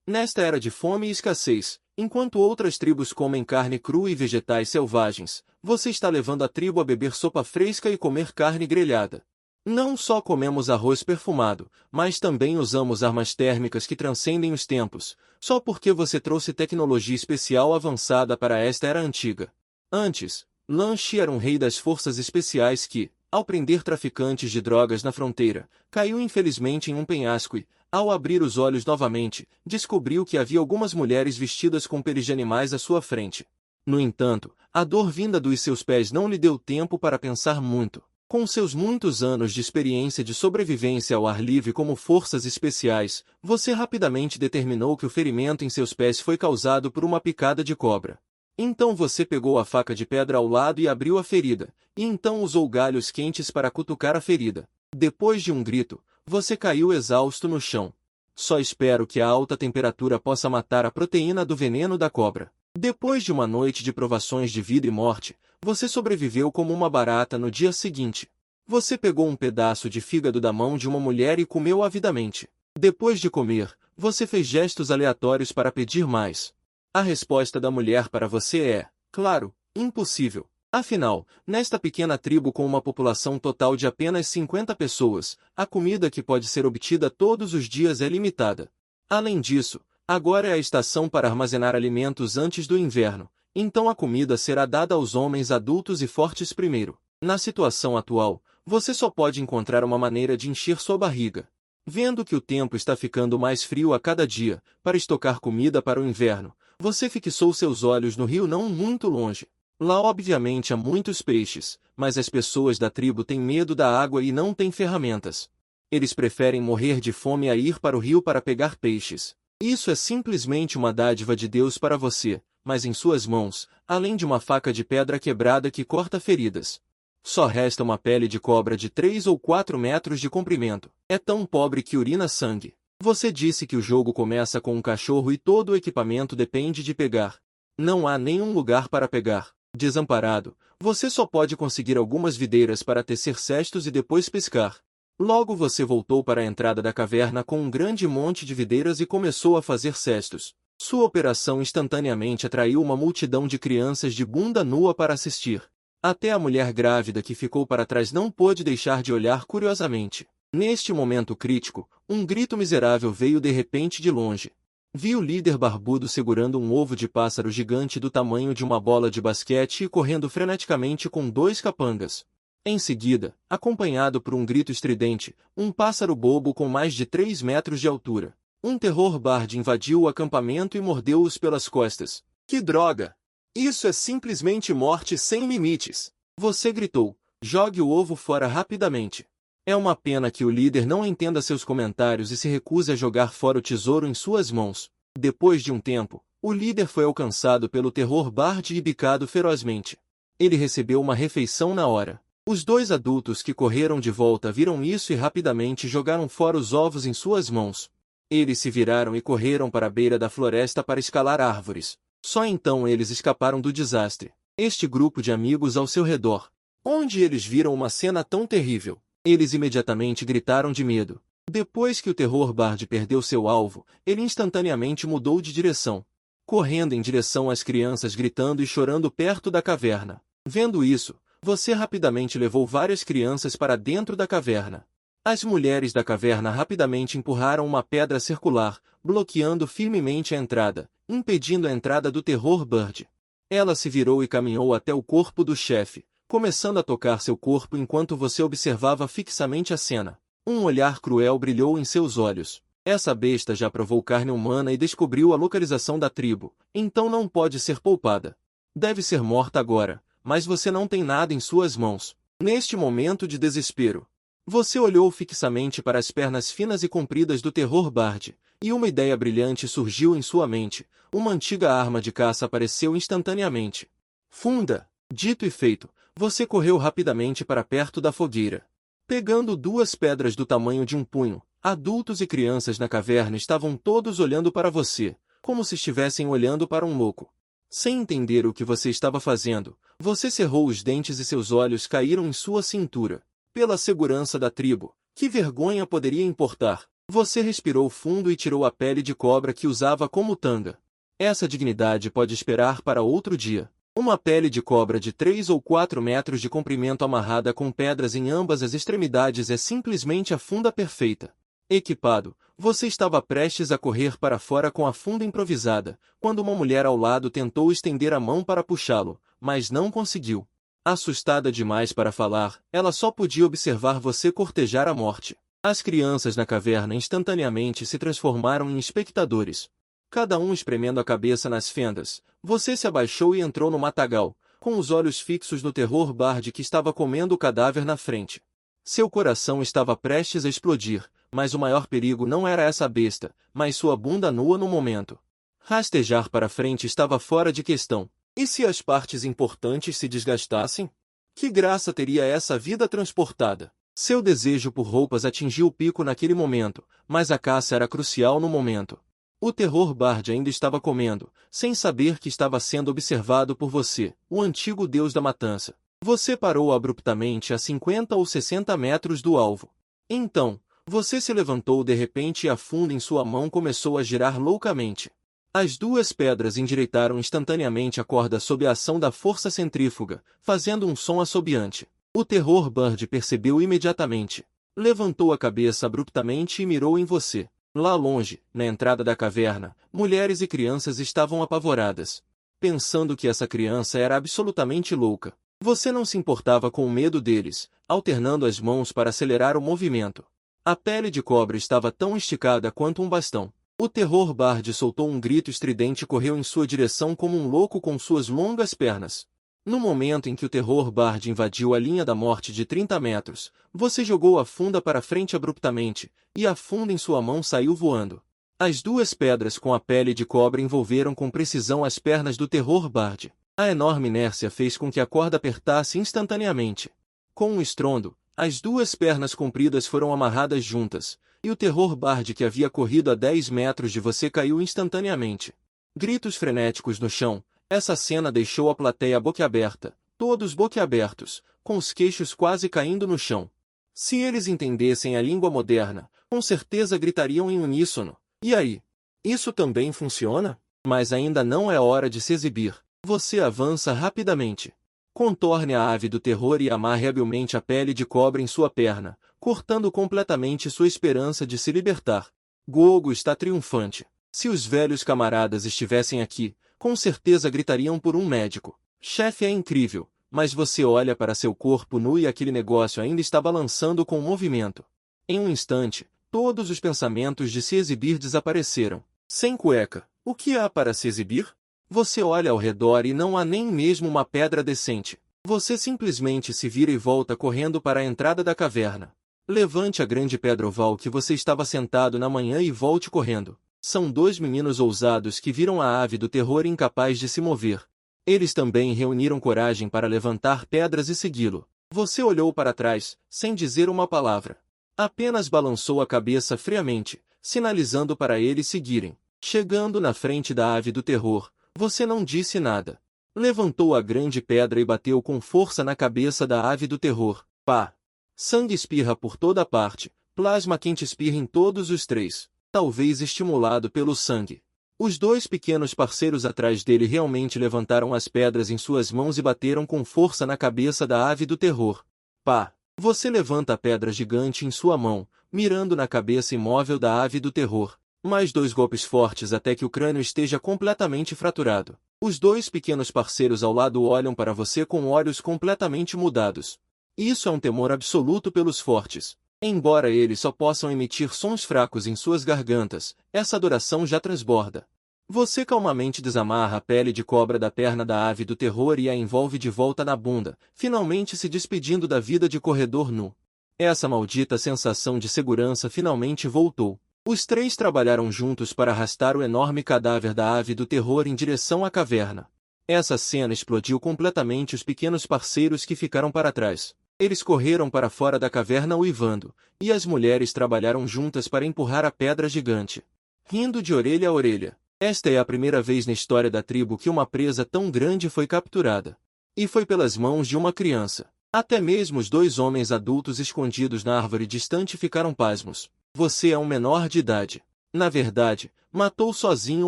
Nesta era de fome e escassez, enquanto outras tribos comem carne crua e vegetais selvagens, você está levando a tribo a beber sopa fresca e comer carne grelhada. Não só comemos arroz perfumado, mas também usamos armas térmicas que transcendem os tempos, só porque você trouxe tecnologia especial avançada para esta era antiga. Antes, Lan Shi era um rei das forças especiais que, ao prender traficantes de drogas na fronteira, caiu infelizmente em um penhasco e, ao abrir os olhos novamente, descobriu que havia algumas mulheres vestidas com peles de animais à sua frente. No entanto, a dor vinda dos seus pés não lhe deu tempo para pensar muito. Com seus muitos anos de experiência de sobrevivência ao ar livre como forças especiais, você rapidamente determinou que o ferimento em seus pés foi causado por uma picada de cobra. Então você pegou a faca de pedra ao lado e abriu a ferida, e então usou galhos quentes para cutucar a ferida. Depois de um grito, você caiu exausto no chão. Só espero que a alta temperatura possa matar a proteína do veneno da cobra. Depois de uma noite de provações de vida e morte, você sobreviveu como uma barata no dia seguinte. Você pegou um pedaço de fígado da mão de uma mulher e comeu avidamente. Depois de comer, você fez gestos aleatórios para pedir mais. A resposta da mulher para você é, claro, impossível. Afinal, nesta pequena tribo com uma população total de apenas 50 pessoas, a comida que pode ser obtida todos os dias é limitada. Além disso, agora é a estação para armazenar alimentos antes do inverno, então a comida será dada aos homens adultos e fortes primeiro. Na situação atual, você só pode encontrar uma maneira de encher sua barriga. Vendo que o tempo está ficando mais frio a cada dia, para estocar comida para o inverno, você fixou seus olhos no rio não muito longe. Lá obviamente há muitos peixes, mas as pessoas da tribo têm medo da água e não têm ferramentas. Eles preferem morrer de fome a ir para o rio para pegar peixes. Isso é simplesmente uma dádiva de Deus para você, mas em suas mãos, além de uma faca de pedra quebrada que corta feridas. Só resta uma pele de cobra de 3 ou 4 metros de comprimento. É tão pobre que urina sangue. Você disse que o jogo começa com um cachorro e todo o equipamento depende de pegar. Não há nenhum lugar para pegar. Desamparado, você só pode conseguir algumas videiras para tecer cestos e depois pescar. Logo você voltou para a entrada da caverna com um grande monte de videiras e começou a fazer cestos. Sua operação instantaneamente atraiu uma multidão de crianças de bunda nua para assistir. Até a mulher grávida que ficou para trás não pôde deixar de olhar curiosamente. Neste momento crítico, um grito miserável veio de repente de longe. Vi o líder barbudo segurando um ovo de pássaro gigante do tamanho de uma bola de basquete e correndo freneticamente com 2 capangas. Em seguida, acompanhado por um grito estridente, um pássaro bobo com mais de 3 metros de altura. Um terror bard invadiu o acampamento e mordeu-os pelas costas. Que droga! Isso é simplesmente morte sem limites! Você gritou. Jogue o ovo fora rapidamente. É uma pena que o líder não entenda seus comentários e se recuse a jogar fora o tesouro em suas mãos. Depois de um tempo, o líder foi alcançado pelo terror bard e bicado ferozmente. Ele recebeu uma refeição na hora. Os 2 adultos que correram de volta viram isso e rapidamente jogaram fora os ovos em suas mãos. Eles se viraram e correram para a beira da floresta para escalar árvores. Só então eles escaparam do desastre. Este grupo de amigos ao seu redor. Onde eles viram uma cena tão terrível, eles imediatamente gritaram de medo. Depois que o terror bard perdeu seu alvo, ele instantaneamente mudou de direção, correndo em direção às crianças gritando e chorando perto da caverna. Vendo isso, você rapidamente levou várias crianças para dentro da caverna. As mulheres da caverna rapidamente empurraram uma pedra circular, bloqueando firmemente a entrada, impedindo a entrada do terror bard. Ela se virou e caminhou até o corpo do chefe, começando a tocar seu corpo enquanto você observava fixamente a cena. Um olhar cruel brilhou em seus olhos. Essa besta já provou carne humana e descobriu a localização da tribo, então não pode ser poupada. Deve ser morta agora, mas você não tem nada em suas mãos. Neste momento de desespero, você olhou fixamente para as pernas finas e compridas do terror bard, e uma ideia brilhante surgiu em sua mente. Uma antiga arma de caça apareceu instantaneamente. Funda! Dito e feito, você correu rapidamente para perto da fogueira. Pegando 2 pedras do tamanho de um punho, adultos e crianças na caverna estavam todos olhando para você, como se estivessem olhando para um louco. Sem entender o que você estava fazendo, você cerrou os dentes e seus olhos caíram em sua cintura. Pela segurança da tribo, que vergonha poderia importar? Você respirou fundo e tirou a pele de cobra que usava como tanga. Essa dignidade pode esperar para outro dia. Uma pele de cobra de 3 ou 4 metros de comprimento amarrada com pedras em ambas as extremidades é simplesmente a funda perfeita. Equipado, você estava prestes a correr para fora com a funda improvisada, quando uma mulher ao lado tentou estender a mão para puxá-lo, mas não conseguiu. Assustada demais para falar, ela só podia observar você cortejar a morte. As crianças na caverna instantaneamente se transformaram em espectadores. Cada um espremendo a cabeça nas fendas, você se abaixou e entrou no matagal, com os olhos fixos no terror Bard que estava comendo o cadáver na frente. Seu coração estava prestes a explodir, mas o maior perigo não era essa besta, mas sua bunda nua no momento. Rastejar para frente estava fora de questão. E se as partes importantes se desgastassem? Que graça teria essa vida transportada? Seu desejo por roupas atingiu o pico naquele momento, mas a caça era crucial no momento. O terror Bard ainda estava comendo, sem saber que estava sendo observado por você, o antigo deus da matança. Você parou abruptamente a 50 ou 60 metros do alvo. Então, você se levantou de repente e a funda em sua mão começou a girar loucamente. As duas pedras endireitaram instantaneamente a corda sob a ação da força centrífuga, fazendo um som assobiante. O terror Bard percebeu imediatamente. Levantou a cabeça abruptamente e mirou em você. Lá longe, na entrada da caverna, mulheres e crianças estavam apavoradas, pensando que essa criança era absolutamente louca. Você não se importava com o medo deles, alternando as mãos para acelerar o movimento. A pele de cobra estava tão esticada quanto um bastão. O terror Bard soltou um grito estridente e correu em sua direção como um louco com suas longas pernas. No momento em que o terror Bard invadiu a linha da morte de 30 metros, você jogou a funda para frente abruptamente, e a funda em sua mão saiu voando. As duas pedras com a pele de cobra envolveram com precisão as pernas do terror Bard. A enorme inércia fez com que a corda apertasse instantaneamente. Com um estrondo, as duas pernas compridas foram amarradas juntas, e o terror Bard que havia corrido a 10 metros de você caiu instantaneamente. Gritos frenéticos no chão. Essa cena deixou a plateia boquiaberta, todos boquiabertos, com os queixos quase caindo no chão. Se eles entendessem a língua moderna, com certeza gritariam em uníssono. E aí? Isso também funciona? Mas ainda não é hora de se exibir. Você avança rapidamente. Contorne a ave do terror e amarre habilmente a pele de cobra em sua perna, cortando completamente sua esperança de se libertar. Gogo está triunfante. Se os velhos camaradas estivessem aqui, com certeza gritariam por um médico. Chefe, é incrível, mas você olha para seu corpo nu e aquele negócio ainda está balançando com o movimento. Em um instante, todos os pensamentos de se exibir desapareceram. Sem cueca, o que há para se exibir? Você olha ao redor e não há nem mesmo uma pedra decente. Você simplesmente se vira e volta correndo para a entrada da caverna. Levante a grande pedra oval que você estava sentado na manhã e volte correndo. São dois meninos ousados que viram a ave do terror incapaz de se mover. Eles também reuniram coragem para levantar pedras e segui-lo. Você olhou para trás, sem dizer uma palavra. Apenas balançou a cabeça friamente, sinalizando para eles seguirem. Chegando na frente da ave do terror, você não disse nada. Levantou a grande pedra e bateu com força na cabeça da ave do terror. Pá! Sangue espirra por toda parte, plasma quente espirra em todos os três. Talvez estimulado pelo sangue. Os dois pequenos parceiros atrás dele realmente levantaram as pedras em suas mãos e bateram com força na cabeça da ave do terror. Pá! Você levanta a pedra gigante em sua mão, mirando na cabeça imóvel da ave do terror. Mais dois golpes fortes até que o crânio esteja completamente fraturado. Os dois pequenos parceiros ao lado olham para você com olhos completamente mudados. Isso é um temor absoluto pelos fortes. Embora eles só possam emitir sons fracos em suas gargantas, essa adoração já transborda. Você calmamente desamarra a pele de cobra da perna da ave do terror e a envolve de volta na bunda, finalmente se despedindo da vida de corredor nu. Essa maldita sensação de segurança finalmente voltou. Os três trabalharam juntos para arrastar o enorme cadáver da ave do terror em direção à caverna. Essa cena explodiu completamente os pequenos parceiros que ficaram para trás. Eles correram para fora da caverna uivando, e as mulheres trabalharam juntas para empurrar a pedra gigante. Rindo de orelha a orelha. Esta é a primeira vez na história da tribo que uma presa tão grande foi capturada. E foi pelas mãos de uma criança. Até mesmo os dois homens adultos escondidos na árvore distante ficaram pasmos. Você é um menor de idade. Na verdade, matou sozinho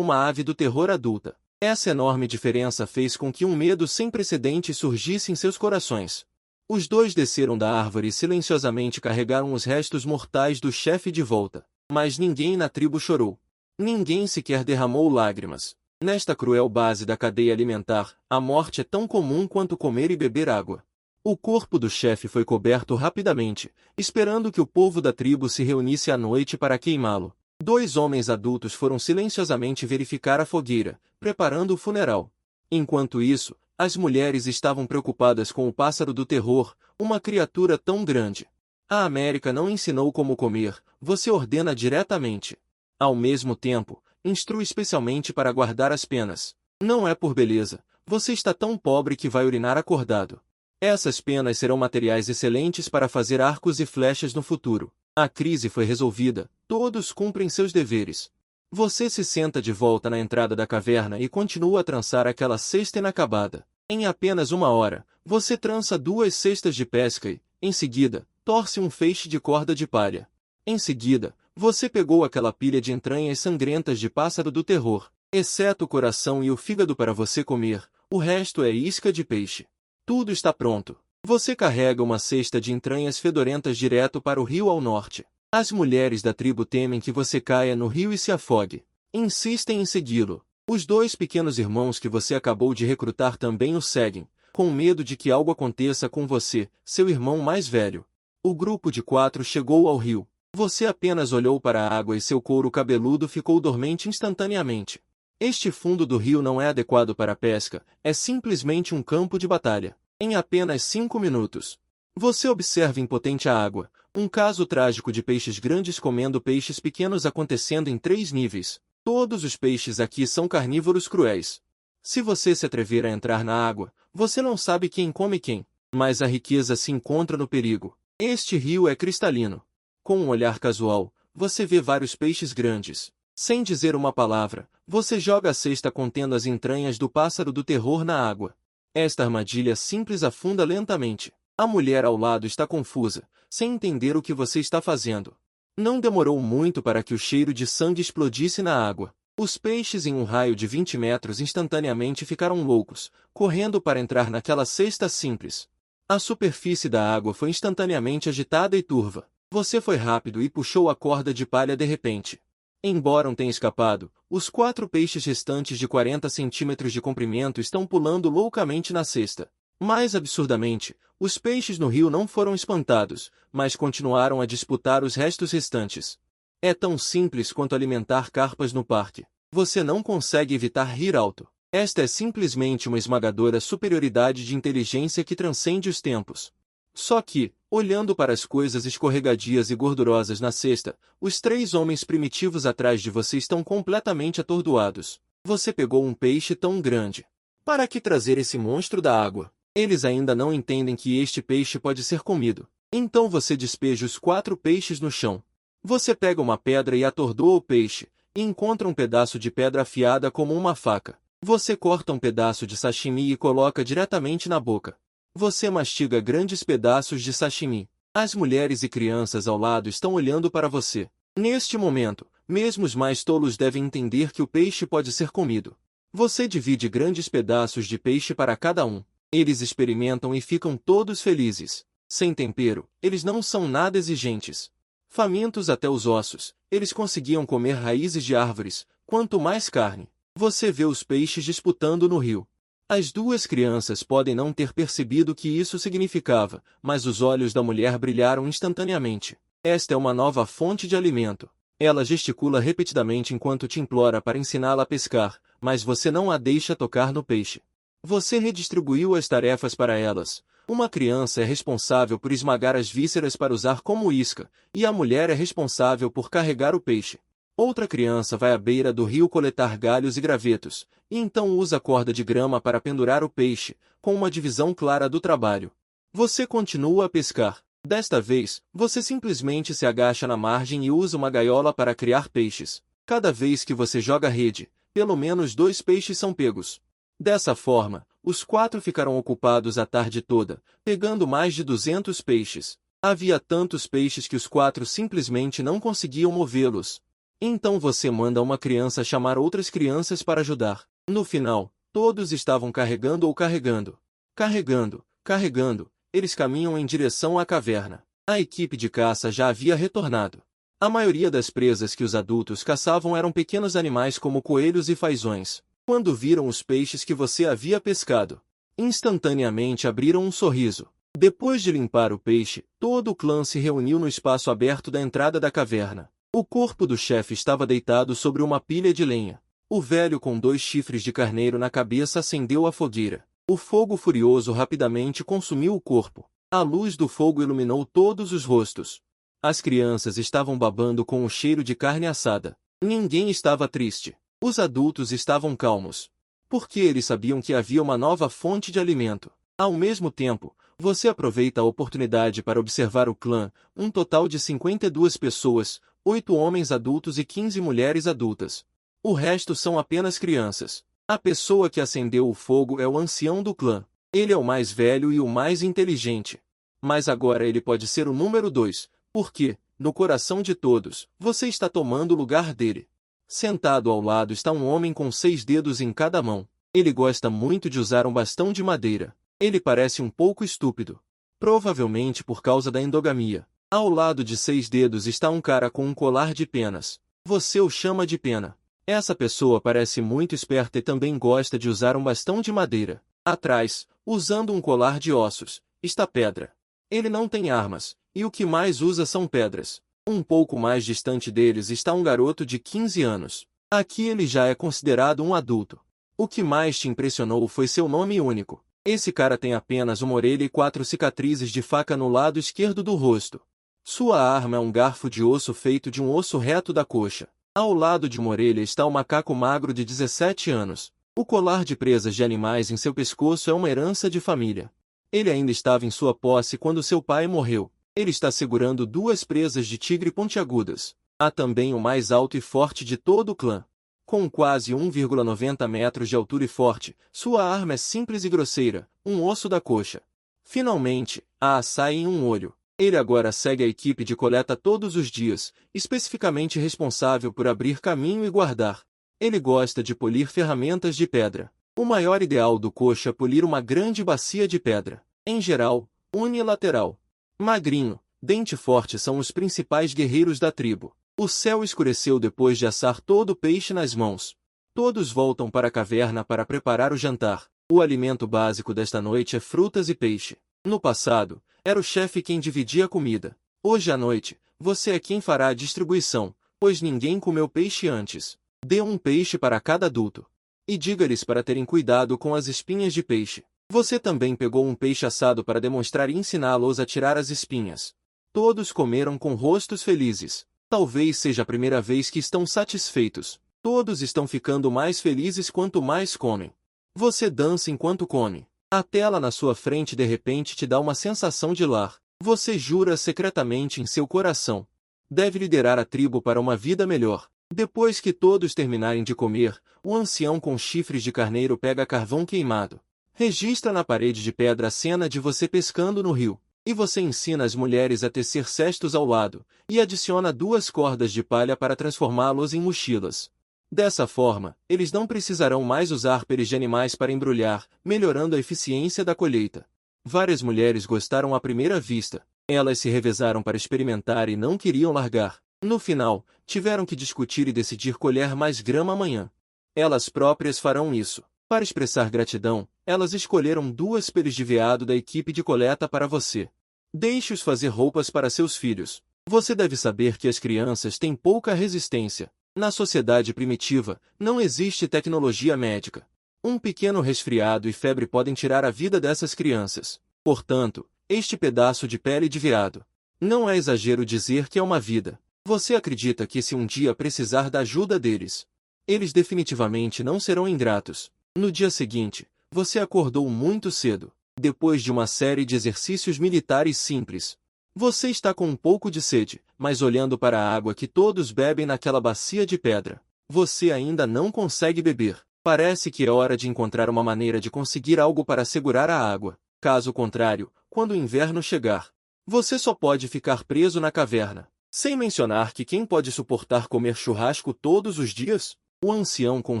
uma ave do terror adulta. Essa enorme diferença fez com que um medo sem precedentes surgisse em seus corações. Os dois desceram da árvore e silenciosamente carregaram os restos mortais do chefe de volta. Mas ninguém na tribo chorou. Ninguém sequer derramou lágrimas. Nesta cruel base da cadeia alimentar, a morte é tão comum quanto comer e beber água. O corpo do chefe foi coberto rapidamente, esperando que o povo da tribo se reunisse à noite para queimá-lo. 2 homens adultos foram silenciosamente verificar a fogueira, preparando o funeral. Enquanto isso, as mulheres estavam preocupadas com o pássaro do terror, uma criatura tão grande. A América não ensinou como comer, você ordena diretamente. Ao mesmo tempo, instrui especialmente para guardar as penas. Não é por beleza, você está tão pobre que vai urinar acordado. Essas penas serão materiais excelentes para fazer arcos e flechas no futuro. A crise foi resolvida, todos cumprem seus deveres. Você se senta de volta na entrada da caverna e continua a trançar aquela cesta inacabada. Em apenas 1 hora, você trança 2 cestas de pesca e, em seguida, torce um feixe de corda de palha. Em seguida, você pegou aquela pilha de entranhas sangrentas de pássaro do terror, exceto o coração e o fígado para você comer, o resto é isca de peixe. Tudo está pronto. Você carrega uma cesta de entranhas fedorentas direto para o rio ao norte. As mulheres da tribo temem que você caia no rio e se afogue. Insistem em segui-lo. Os 2 pequenos irmãos que você acabou de recrutar também o seguem, com medo de que algo aconteça com você, seu irmão mais velho. O grupo de 4 chegou ao rio. Você apenas olhou para a água e seu couro cabeludo ficou dormente instantaneamente. Este fundo do rio não é adequado para a pesca, é simplesmente um campo de batalha. Em apenas 5 minutos, você observa impotente a água, um caso trágico de peixes grandes comendo peixes pequenos acontecendo em 3 níveis. Todos os peixes aqui são carnívoros cruéis. Se você se atrever a entrar na água, você não sabe quem come quem, mas a riqueza se encontra no perigo. Este rio é cristalino. Com um olhar casual, você vê vários peixes grandes. Sem dizer uma palavra, você joga a cesta contendo as entranhas do pássaro do terror na água. Esta armadilha simples afunda lentamente. A mulher ao lado está confusa, sem entender o que você está fazendo. Não demorou muito para que o cheiro de sangue explodisse na água. Os peixes em um raio de 20 metros instantaneamente ficaram loucos, correndo para entrar naquela cesta simples. A superfície da água foi instantaneamente agitada e turva. Você foi rápido e puxou a corda de palha de repente. Embora tenha escapado, os 4 peixes restantes de 40 centímetros de comprimento estão pulando loucamente na cesta. Mais absurdamente, os peixes no rio não foram espantados, mas continuaram a disputar os restos restantes. É tão simples quanto alimentar carpas no parque. Você não consegue evitar rir alto. Esta é simplesmente uma esmagadora superioridade de inteligência que transcende os tempos. Só que, olhando para as coisas escorregadias e gordurosas na cesta, os 3 homens primitivos atrás de você estão completamente atordoados. Você pegou um peixe tão grande. Para que trazer esse monstro da água? Eles ainda não entendem que este peixe pode ser comido. Então você despeja os 4 peixes no chão. Você pega uma pedra e atordoa o peixe, e encontra um pedaço de pedra afiada como uma faca. Você corta um pedaço de sashimi e coloca diretamente na boca. Você mastiga grandes pedaços de sashimi. As mulheres e crianças ao lado estão olhando para você. Neste momento, mesmo os mais tolos devem entender que o peixe pode ser comido. Você divide grandes pedaços de peixe para cada um. Eles experimentam e ficam todos felizes. Sem tempero, eles não são nada exigentes. Famintos até os ossos, eles conseguiam comer raízes de árvores, quanto mais carne. Você vê os peixes disputando no rio. As 2 crianças podem não ter percebido o que isso significava, mas os olhos da mulher brilharam instantaneamente. Esta é uma nova fonte de alimento. Ela gesticula repetidamente enquanto te implora para ensiná-la a pescar, mas você não a deixa tocar no peixe. Você redistribuiu as tarefas para elas. Uma criança é responsável por esmagar as vísceras para usar como isca, e a mulher é responsável por carregar o peixe. Outra criança vai à beira do rio coletar galhos e gravetos, e então usa a corda de grama para pendurar o peixe, com uma divisão clara do trabalho. Você continua a pescar. Desta vez, você simplesmente se agacha na margem e usa uma gaiola para criar peixes. Cada vez que você joga a rede, pelo menos 2 peixes são pegos. Dessa forma, os 4 ficarão ocupados a tarde toda, pegando mais de 200 peixes. Havia tantos peixes que os 4 simplesmente não conseguiam movê-los. Então você manda uma criança chamar outras crianças para ajudar. No final, todos estavam carregando ou carregando. Carregando, carregando, eles caminham em direção à caverna. A equipe de caça já havia retornado. A maioria das presas que os adultos caçavam eram pequenos animais como coelhos e fazões. Quando viram os peixes que você havia pescado, instantaneamente abriram um sorriso. Depois de limpar o peixe, todo o clã se reuniu no espaço aberto da entrada da caverna. O corpo do chefe estava deitado sobre uma pilha de lenha. O velho com 2 chifres de carneiro na cabeça acendeu a fogueira. O fogo furioso rapidamente consumiu o corpo. A luz do fogo iluminou todos os rostos. As crianças estavam babando com o cheiro de carne assada. Ninguém estava triste. Os adultos estavam calmos. Porque eles sabiam que havia uma nova fonte de alimento. Ao mesmo tempo, você aproveita a oportunidade para observar o clã, um total de 52 pessoas, 8 homens adultos e 15 mulheres adultas. O resto são apenas crianças. A pessoa que acendeu o fogo é o ancião do clã. Ele é o mais velho e o mais inteligente. Mas agora ele pode ser o número 2, porque, no coração de todos, você está tomando o lugar dele. Sentado ao lado está um homem com 6 dedos em cada mão. Ele gosta muito de usar um bastão de madeira. Ele parece um pouco estúpido. Provavelmente por causa da endogamia. Ao lado de 6 dedos está um cara com um colar de penas. Você o chama de pena. Essa pessoa parece muito esperta e também gosta de usar um bastão de madeira. Atrás, usando um colar de ossos, está Pedra. Ele não tem armas, e o que mais usa são pedras. Um pouco mais distante deles está um garoto de 15 anos. Aqui ele já é considerado um adulto. O que mais te impressionou foi seu nome único. Esse cara tem apenas uma orelha e 4 cicatrizes de faca no lado esquerdo do rosto. Sua arma é um garfo de osso feito de um osso reto da coxa. Ao lado de uma orelha está um macaco magro de 17 anos. O colar de presas de animais em seu pescoço é uma herança de família. Ele ainda estava em sua posse quando seu pai morreu. Ele está segurando 2 presas de tigre pontiagudas. Há também o mais alto e forte de todo o clã. Com quase 1,90 metros de altura e forte, sua arma é simples e grosseira, um osso da coxa. Finalmente, há açaí em um olho. Ele agora segue a equipe de coleta todos os dias, especificamente responsável por abrir caminho e guardar. Ele gosta de polir ferramentas de pedra. O maior ideal do coxa é polir uma grande bacia de pedra. Em geral, unilateral. Magrinho, dente forte são os principais guerreiros da tribo. O céu escureceu depois de assar todo o peixe nas mãos. Todos voltam para a caverna para preparar o jantar. O alimento básico desta noite é frutas e peixe. No passado, era o chefe quem dividia a comida. Hoje à noite, você é quem fará a distribuição, pois ninguém comeu peixe antes. Dê um peixe para cada adulto. E diga-lhes para terem cuidado com as espinhas de peixe. Você também pegou um peixe assado para demonstrar e ensiná-los a tirar as espinhas. Todos comeram com rostos felizes. Talvez seja a primeira vez que estão satisfeitos. Todos estão ficando mais felizes quanto mais comem. Você dança enquanto come. A tela na sua frente de repente te dá uma sensação de lar. Você jura secretamente em seu coração. Deve liderar a tribo para uma vida melhor. Depois que todos terminarem de comer, o ancião com chifres de carneiro pega carvão queimado. Registra na parede de pedra a cena de você pescando no rio. E você ensina as mulheres a tecer cestos ao lado, e adiciona 2 cordas de palha para transformá-los em mochilas. Dessa forma, eles não precisarão mais usar peles de animais para embrulhar, melhorando a eficiência da colheita. Várias mulheres gostaram à primeira vista. Elas se revezaram para experimentar e não queriam largar. No final, tiveram que discutir e decidir colher mais grama amanhã. Elas próprias farão isso. Para expressar gratidão, elas escolheram 2 peles de veado da equipe de coleta para você. Deixe-os fazer roupas para seus filhos. Você deve saber que as crianças têm pouca resistência. Na sociedade primitiva, não existe tecnologia médica. Um pequeno resfriado e febre podem tirar a vida dessas crianças. Portanto, este pedaço de pele de veado. Não é exagero dizer que é uma vida. Você acredita que se um dia precisar da ajuda deles, eles definitivamente não serão ingratos. No dia seguinte, você acordou muito cedo, depois de uma série de exercícios militares simples. Você está com um pouco de sede, mas olhando para a água que todos bebem naquela bacia de pedra, você ainda não consegue beber. Parece que é hora de encontrar uma maneira de conseguir algo para segurar a água. Caso contrário, quando o inverno chegar, Você só pode ficar preso na caverna. Sem mencionar que quem pode suportar comer churrasco todos os dias? O ancião com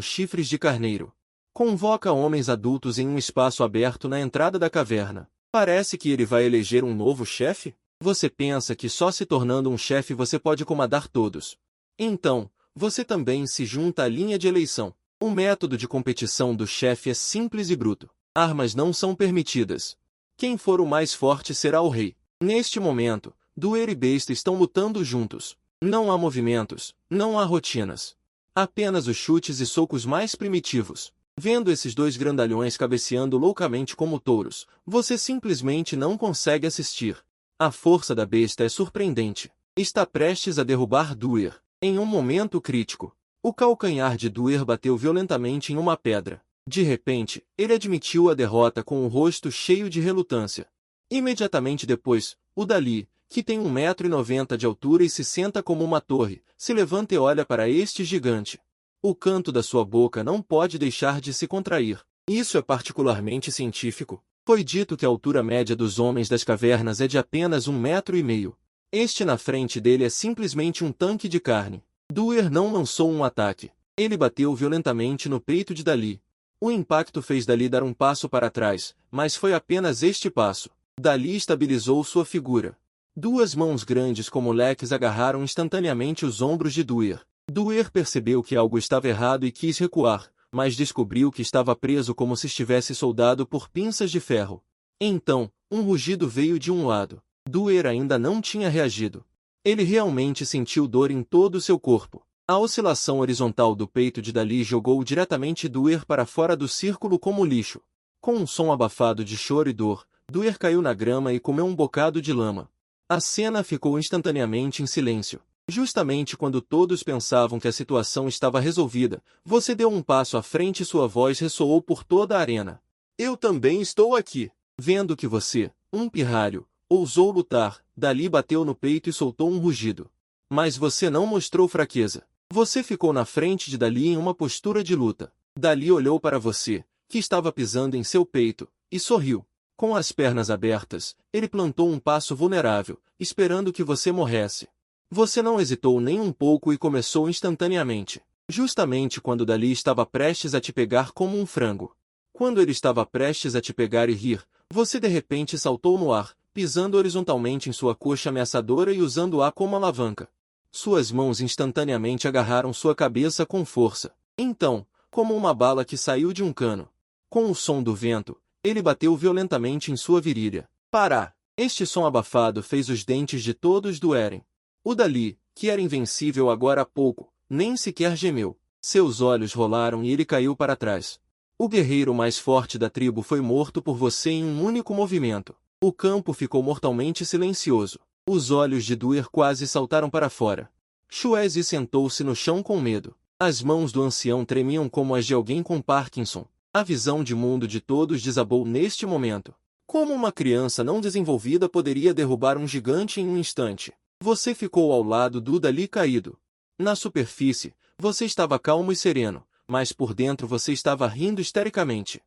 chifres de carneiro convoca homens adultos em um espaço aberto na entrada da caverna. Parece que ele vai eleger um novo chefe? Você pensa que só se tornando um chefe você pode comandar todos. Então, você também se junta à linha de eleição. O método de competição do chefe é simples e bruto. Armas não são permitidas. Quem for o mais forte será o rei. Neste momento, Doer e Besta estão lutando juntos. Não há movimentos, não há rotinas. Apenas os chutes e socos mais primitivos. Vendo esses dois grandalhões cabeceando loucamente como touros, você simplesmente não consegue assistir. A força da besta é surpreendente. Está prestes a derrubar Doer. Em um momento crítico, o calcanhar de Doer bateu violentamente em uma pedra. De repente, ele admitiu a derrota com o rosto cheio de relutância. Imediatamente depois, o Dali, que tem 1,90 m de altura e se senta como uma torre, se levanta e olha para este gigante. O canto da sua boca não pode deixar de se contrair. Isso é particularmente científico. Foi dito que a altura média dos homens das cavernas é de apenas 1,5 m. Este na frente dele é simplesmente um tanque de carne. Doer não lançou um ataque. Ele bateu violentamente no peito de Dali. O impacto fez Dali dar um passo para trás, mas foi apenas este passo. Dali estabilizou sua figura. Duas mãos grandes como leques agarraram instantaneamente os ombros de Doer. Doer percebeu que algo estava errado e quis recuar, mas descobriu que estava preso como se estivesse soldado por pinças de ferro. Então, um rugido veio de um lado. Doer ainda não tinha reagido. Ele realmente sentiu dor em todo o seu corpo. A oscilação horizontal do peito de Dali jogou diretamente Doer para fora do círculo como lixo. Com um som abafado de choro e dor, Doer caiu na grama e comeu um bocado de lama. A cena ficou instantaneamente em silêncio. Justamente quando todos pensavam que a situação estava resolvida, você deu um passo à frente e sua voz ressoou por toda a arena. Eu também estou aqui. Vendo que você, um pirralho, ousou lutar, Dali bateu no peito e soltou um rugido. Mas você não mostrou fraqueza. Você ficou na frente de Dali em uma postura de luta. Dali olhou para você, que estava pisando em seu peito, e sorriu. Com as pernas abertas, ele plantou um passo vulnerável, esperando que você morresse. Você não hesitou nem um pouco e começou instantaneamente. Justamente quando Dali estava prestes a te pegar como um frango. Quando ele estava prestes a te pegar e rir, você de repente saltou no ar, pisando horizontalmente em sua coxa ameaçadora e usando-a como alavanca. Suas mãos instantaneamente agarraram sua cabeça com força. Então, como uma bala que saiu de um cano. Com o som do vento, ele bateu violentamente em sua virilha. Pará! Este som abafado fez os dentes de todos doerem. O Dali, que era invencível agora há pouco, nem sequer gemeu. Seus olhos rolaram e ele caiu para trás. O guerreiro mais forte da tribo foi morto por você em um único movimento. O campo ficou mortalmente silencioso. Os olhos de Doer quase saltaram para fora. Shuezi sentou-se no chão com medo. As mãos do ancião tremiam como as de alguém com Parkinson. A visão de mundo de todos desabou neste momento. Como uma criança não desenvolvida poderia derrubar um gigante em um instante? Você ficou ao lado do Dali caído. Na superfície, você estava calmo e sereno, mas por dentro você estava rindo histericamente.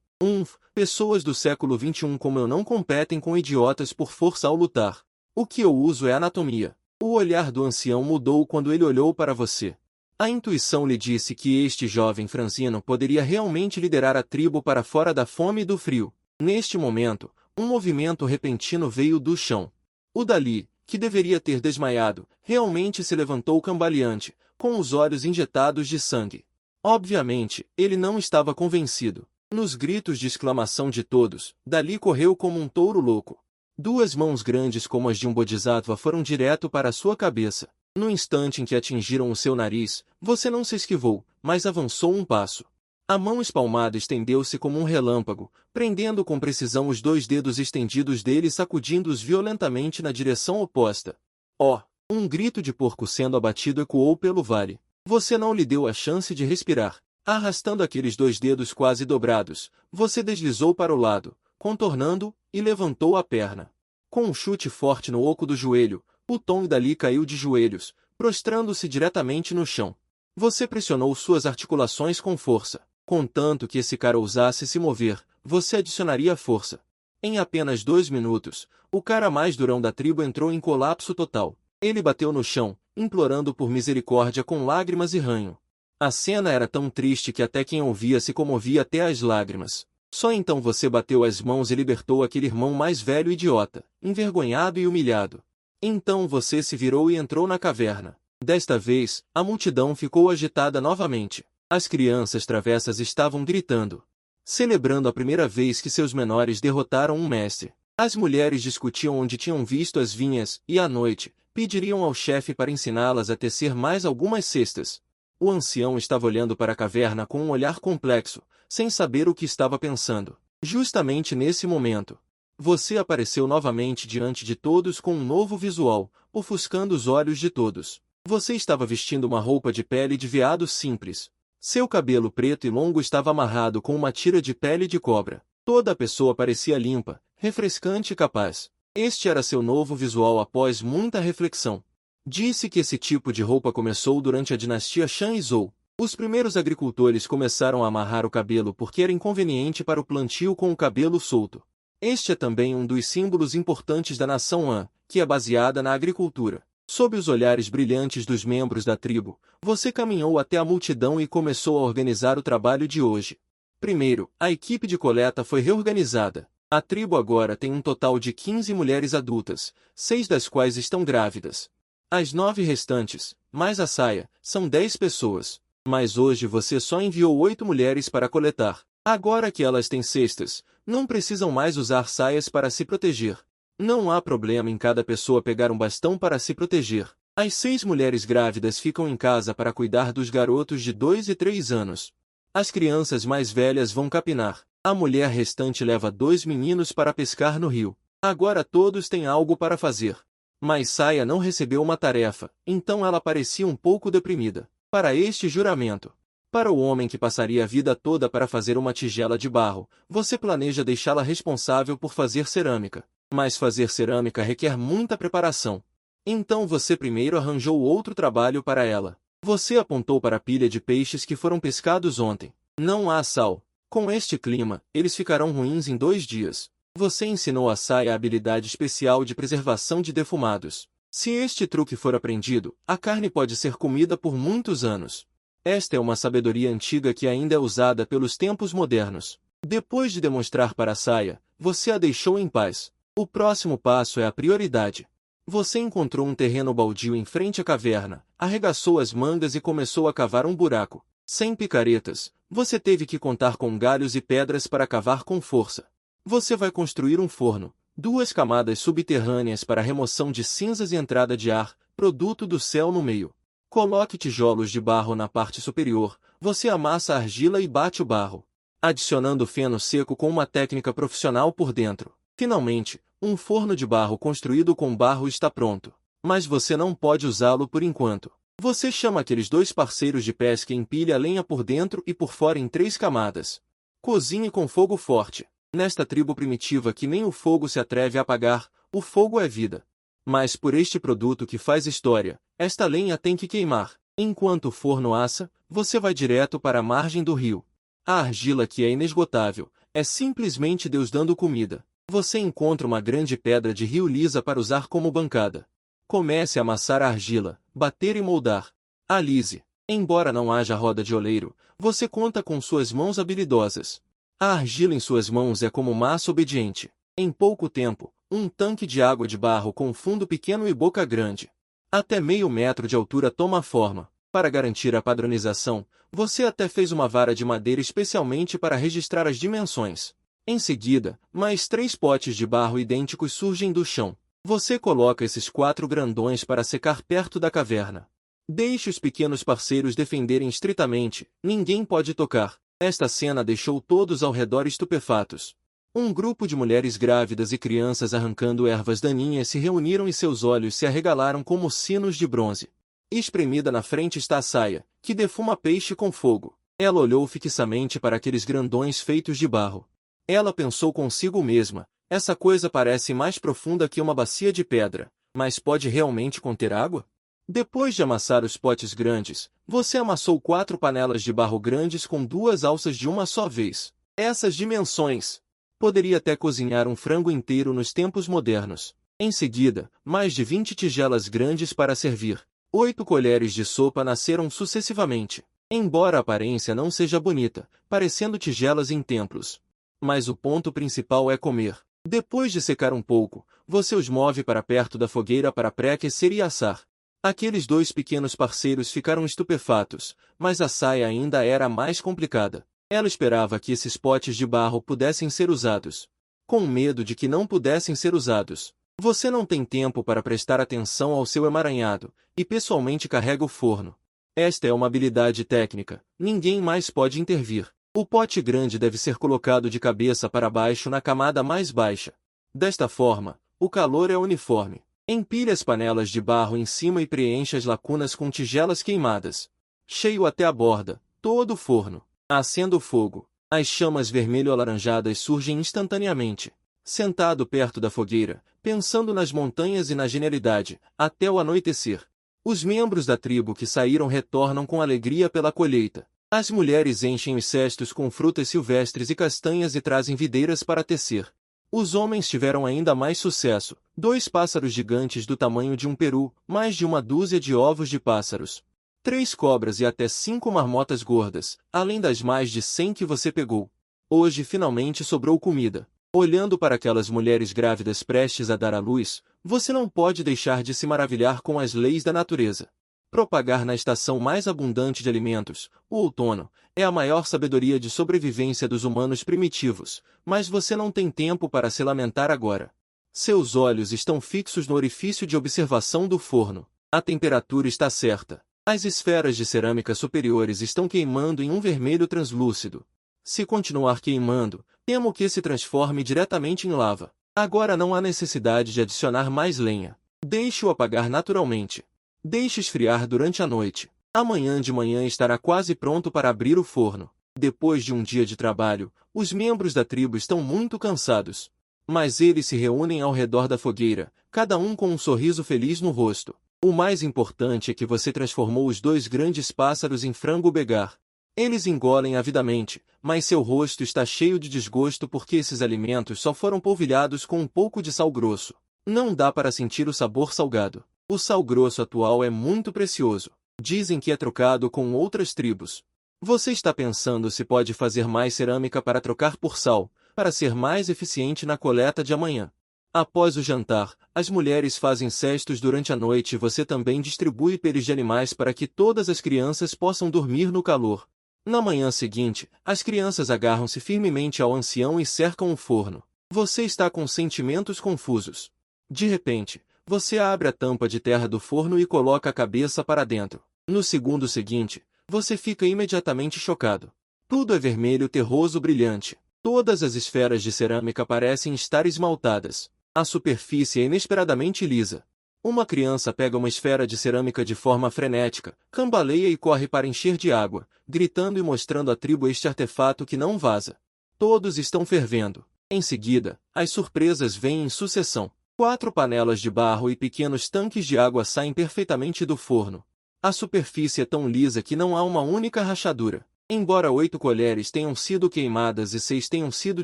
Pessoas do século XXI como eu não competem com idiotas por força ao lutar. O que eu uso é anatomia. O olhar do ancião mudou quando ele olhou para você. A intuição lhe disse que este jovem franzino poderia realmente liderar a tribo para fora da fome e do frio. Neste momento, um movimento repentino veio do chão. O Dali, que deveria ter desmaiado, realmente se levantou cambaleante, com os olhos injetados de sangue. Obviamente, ele não estava convencido. Nos gritos de exclamação de todos, Dali correu como um touro louco. Duas mãos grandes como as de um bodhisattva foram direto para a sua cabeça. No instante em que atingiram o seu nariz, você não se esquivou, mas avançou um passo. A mão espalmada estendeu-se como um relâmpago, prendendo com precisão os dois dedos estendidos dele e sacudindo-os violentamente na direção oposta. Oh! Um grito de porco sendo abatido ecoou pelo vale. Você não lhe deu a chance de respirar. Arrastando aqueles dois dedos quase dobrados, você deslizou para o lado, contornando, e levantou a perna. Com um chute forte no oco do joelho, o Tom Dali caiu de joelhos, prostrando-se diretamente no chão. Você pressionou suas articulações com força. Contanto que esse cara ousasse se mover, você adicionaria força. Em apenas 2 minutos, o cara mais durão da tribo entrou em colapso total. Ele bateu no chão, implorando por misericórdia com lágrimas e ranho. A cena era tão triste que até quem ouvia se comovia até as lágrimas. Só então você bateu as mãos e libertou aquele irmão mais velho idiota, envergonhado e humilhado. Então você se virou e entrou na caverna. Desta vez, a multidão ficou agitada novamente. As crianças travessas estavam gritando, celebrando a primeira vez que seus menores derrotaram um mestre. As mulheres discutiam onde tinham visto as vinhas e, à noite, pediriam ao chefe para ensiná-las a tecer mais algumas cestas. O ancião estava olhando para a caverna com um olhar complexo, sem saber o que estava pensando. Justamente nesse momento, você apareceu novamente diante de todos com um novo visual, ofuscando os olhos de todos. Você estava vestindo uma roupa de pele de veado simples. Seu cabelo preto e longo estava amarrado com uma tira de pele de cobra. Toda a pessoa parecia limpa, refrescante e capaz. Este era seu novo visual após muita reflexão. Disse que esse tipo de roupa começou durante a dinastia Shan e Zhou. Os primeiros agricultores começaram a amarrar o cabelo porque era inconveniente para o plantio com o cabelo solto. Este é também um dos símbolos importantes da nação Han, que é baseada na agricultura. Sob os olhares brilhantes dos membros da tribo, você caminhou até a multidão e começou a organizar o trabalho de hoje. Primeiro, a equipe de coleta foi reorganizada. A tribo agora tem um total de 15 mulheres adultas, 6 das quais estão grávidas. As 9 restantes, mais a saia, são 10 pessoas. Mas hoje você só enviou 8 mulheres para coletar. Agora que elas têm cestas, não precisam mais usar saias para se proteger. Não há problema em cada pessoa pegar um bastão para se proteger. As 6 mulheres grávidas ficam em casa para cuidar dos garotos de 2 e 3 anos. As crianças mais velhas vão capinar. A mulher restante leva 2 meninos para pescar no rio. Agora todos têm algo para fazer. Mas Saia não recebeu uma tarefa, então ela parecia um pouco deprimida. Para este juramento, para o homem que passaria a vida toda para fazer uma tigela de barro, você planeja deixá-la responsável por fazer cerâmica. Mas fazer cerâmica requer muita preparação. Então você primeiro arranjou outro trabalho para ela. Você apontou para a pilha de peixes que foram pescados ontem. Não há sal. Com este clima, eles ficarão ruins em 2 dias. Você ensinou a Saia a habilidade especial de preservação de defumados. Se este truque for aprendido, a carne pode ser comida por muitos anos. Esta é uma sabedoria antiga que ainda é usada pelos tempos modernos. Depois de demonstrar para a Saia, você a deixou em paz. O próximo passo é a prioridade. Você encontrou um terreno baldio em frente à caverna, arregaçou as mangas e começou a cavar um buraco. Sem picaretas, você teve que contar com galhos e pedras para cavar com força. Você vai construir um forno, 2 camadas subterrâneas para remoção de cinzas e entrada de ar, produto do céu no meio. Coloque tijolos de barro na parte superior, você amassa a argila e bate o barro, adicionando feno seco com uma técnica profissional por dentro. Finalmente, um forno de barro construído com barro está pronto. Mas você não pode usá-lo por enquanto. Você chama aqueles 2 parceiros de pesca e empilha a lenha por dentro e por fora em 3 camadas. Cozinhe com fogo forte. Nesta tribo primitiva que nem o fogo se atreve a apagar, o fogo é vida. Mas por este produto que faz história, esta lenha tem que queimar. Enquanto o forno assa, você vai direto para a margem do rio. A argila que é inesgotável, é simplesmente Deus dando comida. Você encontra uma grande pedra de rio lisa para usar como bancada. Comece a amassar a argila, bater e moldar. Alise. Embora não haja roda de oleiro, você conta com suas mãos habilidosas. A argila em suas mãos é como massa obediente. Em pouco tempo, um tanque de água de barro com fundo pequeno e boca grande, até meio metro de altura toma forma. Para garantir a padronização, você até fez uma vara de madeira especialmente para registrar as dimensões. Em seguida, mais 3 potes de barro idênticos surgem do chão. Você coloca esses 4 grandões para secar perto da caverna. Deixe os pequenos parceiros defenderem estritamente, ninguém pode tocar. Esta cena deixou todos ao redor estupefatos. Um grupo de mulheres grávidas e crianças arrancando ervas daninhas se reuniram e seus olhos se arregalaram como sinos de bronze. Espremida na frente está a Saia, que defuma peixe com fogo. Ela olhou fixamente para aqueles grandões feitos de barro. Ela pensou consigo mesma, essa coisa parece mais profunda que uma bacia de pedra, mas pode realmente conter água? Depois de amassar os potes grandes, você amassou 4 panelas de barro grandes com 2 alças de uma só vez. Essas dimensões! Poderia até cozinhar um frango inteiro nos tempos modernos. Em seguida, mais de 20 tigelas grandes para servir. 8 colheres de sopa nasceram sucessivamente. Embora a aparência não seja bonita, parecendo tigelas em templos. Mas o ponto principal é comer. Depois de secar um pouco, você os move para perto da fogueira para pré-aquecer e assar. Aqueles 2 pequenos parceiros ficaram estupefatos, mas a saia ainda era mais complicada. Ela esperava que esses potes de barro pudessem ser usados. Com medo de que não pudessem ser usados. Você não tem tempo para prestar atenção ao seu emaranhado, e pessoalmente carrega o forno. Esta é uma habilidade técnica, ninguém mais pode intervir. O pote grande deve ser colocado de cabeça para baixo na camada mais baixa. Desta forma, o calor é uniforme. Empilhe as panelas de barro em cima e preencha as lacunas com tigelas queimadas. Cheio até a borda, todo o forno. Acenda o fogo. As chamas vermelho-alaranjadas surgem instantaneamente. Sentado perto da fogueira, pensando nas montanhas e na genialidade, até o anoitecer. Os membros da tribo que saíram retornam com alegria pela colheita. As mulheres enchem os cestos com frutas silvestres e castanhas e trazem videiras para tecer. Os homens tiveram ainda mais sucesso. 2 pássaros gigantes do tamanho de um peru, mais de 1 dúzia de ovos de pássaros. 3 cobras e até 5 marmotas gordas, além das mais de 100 que você pegou. Hoje finalmente sobrou comida. Olhando para aquelas mulheres grávidas prestes a dar à luz, você não pode deixar de se maravilhar com as leis da natureza. Propagar na estação mais abundante de alimentos, o outono, é a maior sabedoria de sobrevivência dos humanos primitivos, mas você não tem tempo para se lamentar agora. Seus olhos estão fixos no orifício de observação do forno. A temperatura está certa. As esferas de cerâmica superiores estão queimando em um vermelho translúcido. Se continuar queimando, temo que se transforme diretamente em lava. Agora não há necessidade de adicionar mais lenha. Deixe-o apagar naturalmente. Deixe esfriar durante a noite. Amanhã de manhã estará quase pronto para abrir o forno. Depois de um dia de trabalho, os membros da tribo estão muito cansados. Mas eles se reúnem ao redor da fogueira, cada um com um sorriso feliz no rosto. O mais importante é que você transformou os 2 grandes pássaros em frango begar. Eles engolem avidamente, mas seu rosto está cheio de desgosto porque esses alimentos só foram polvilhados com um pouco de sal grosso. Não dá para sentir o sabor salgado. O sal grosso atual é muito precioso. Dizem que é trocado com outras tribos. Você está pensando se pode fazer mais cerâmica para trocar por sal, para ser mais eficiente na coleta de amanhã. Após o jantar, as mulheres fazem cestos durante a noite e você também distribui peles de animais para que todas as crianças possam dormir no calor. Na manhã seguinte, as crianças agarram-se firmemente ao ancião e cercam o forno. Você está com sentimentos confusos. De repente, você abre a tampa de terra do forno e coloca a cabeça para dentro. No segundo seguinte, você fica imediatamente chocado. Tudo é vermelho terroso brilhante. Todas as esferas de cerâmica parecem estar esmaltadas. A superfície é inesperadamente lisa. Uma criança pega uma esfera de cerâmica de forma frenética, cambaleia e corre para encher de água, gritando e mostrando à tribo este artefato que não vaza. Todos estão fervendo. Em seguida, as surpresas vêm em sucessão. 4 panelas de barro e pequenos tanques de água saem perfeitamente do forno. A superfície é tão lisa que não há uma única rachadura. Embora 8 colheres tenham sido queimadas e 6 tenham sido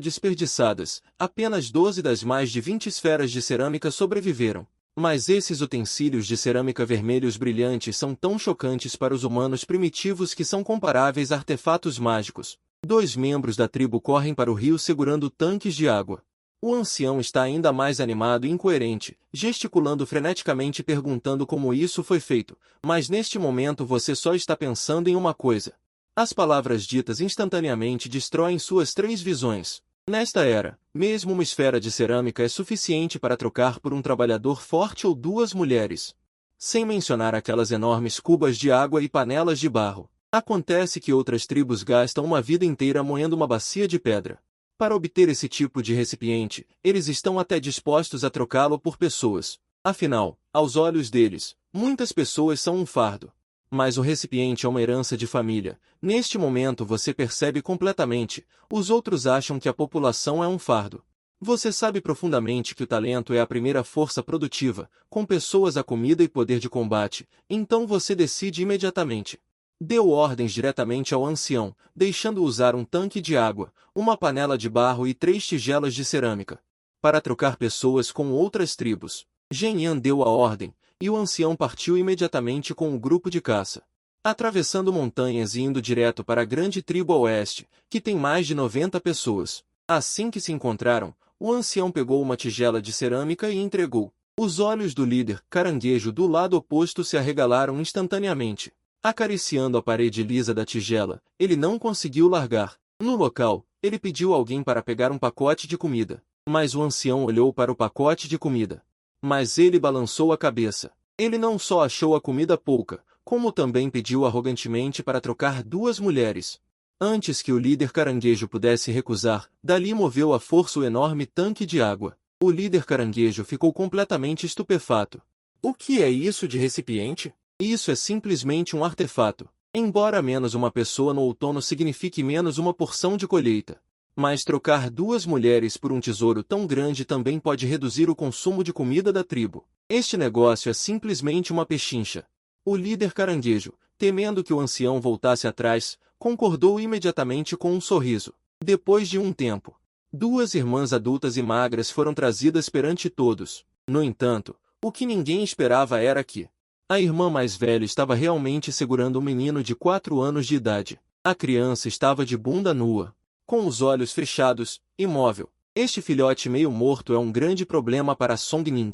desperdiçadas, apenas 12 das mais de 20 esferas de cerâmica sobreviveram. Mas esses utensílios de cerâmica vermelhos brilhantes são tão chocantes para os humanos primitivos que são comparáveis a artefatos mágicos. 2 membros da tribo correm para o rio segurando tanques de água. O ancião está ainda mais animado e incoerente, gesticulando freneticamente e perguntando como isso foi feito, mas neste momento você só está pensando em uma coisa. As palavras ditas instantaneamente destroem suas 3 visões. Nesta era, mesmo uma esfera de cerâmica é suficiente para trocar por um trabalhador forte ou 2 mulheres. Sem mencionar aquelas enormes cubas de água e panelas de barro. Acontece que outras tribos gastam uma vida inteira moendo uma bacia de pedra. Para obter esse tipo de recipiente, eles estão até dispostos a trocá-lo por pessoas. Afinal, aos olhos deles, muitas pessoas são um fardo. Mas o recipiente é uma herança de família. Neste momento você percebe completamente, os outros acham que a população é um fardo. Você sabe profundamente que o talento é a primeira força produtiva, com pessoas a comida e poder de combate, então você decide imediatamente. Deu ordens diretamente ao ancião, deixando usar um tanque de água, uma panela de barro e 3 tigelas de cerâmica, para trocar pessoas com outras tribos. Genyan deu a ordem, e o ancião partiu imediatamente com o grupo de caça, atravessando montanhas e indo direto para a grande tribo a oeste, que tem mais de 90 pessoas. Assim que se encontraram, o ancião pegou uma tigela de cerâmica e entregou. Os olhos do líder caranguejo do lado oposto se arregalaram instantaneamente. Acariciando a parede lisa da tigela, ele não conseguiu largar. No local, ele pediu alguém para pegar um pacote de comida. Mas o ancião olhou para o pacote de comida. Mas ele balançou a cabeça. Ele não só achou a comida pouca, como também pediu arrogantemente para trocar 2 mulheres. Antes que o líder caranguejo pudesse recusar, dali moveu à força o enorme tanque de água. O líder caranguejo ficou completamente estupefato. O que é isso de recipiente? Isso é simplesmente um artefato. Embora menos uma pessoa no outono signifique menos uma porção de colheita. Mas trocar 2 mulheres por um tesouro tão grande também pode reduzir o consumo de comida da tribo. Este negócio é simplesmente uma pechincha. O líder caranguejo, temendo que o ancião voltasse atrás, concordou imediatamente com um sorriso. Depois de um tempo, 2 irmãs adultas e magras foram trazidas perante todos. No entanto, o que ninguém esperava era que a irmã mais velha estava realmente segurando um menino de 4 anos de idade. A criança estava de bunda nua, com os olhos fechados, imóvel. Este filhote meio morto é um grande problema para Song Ning.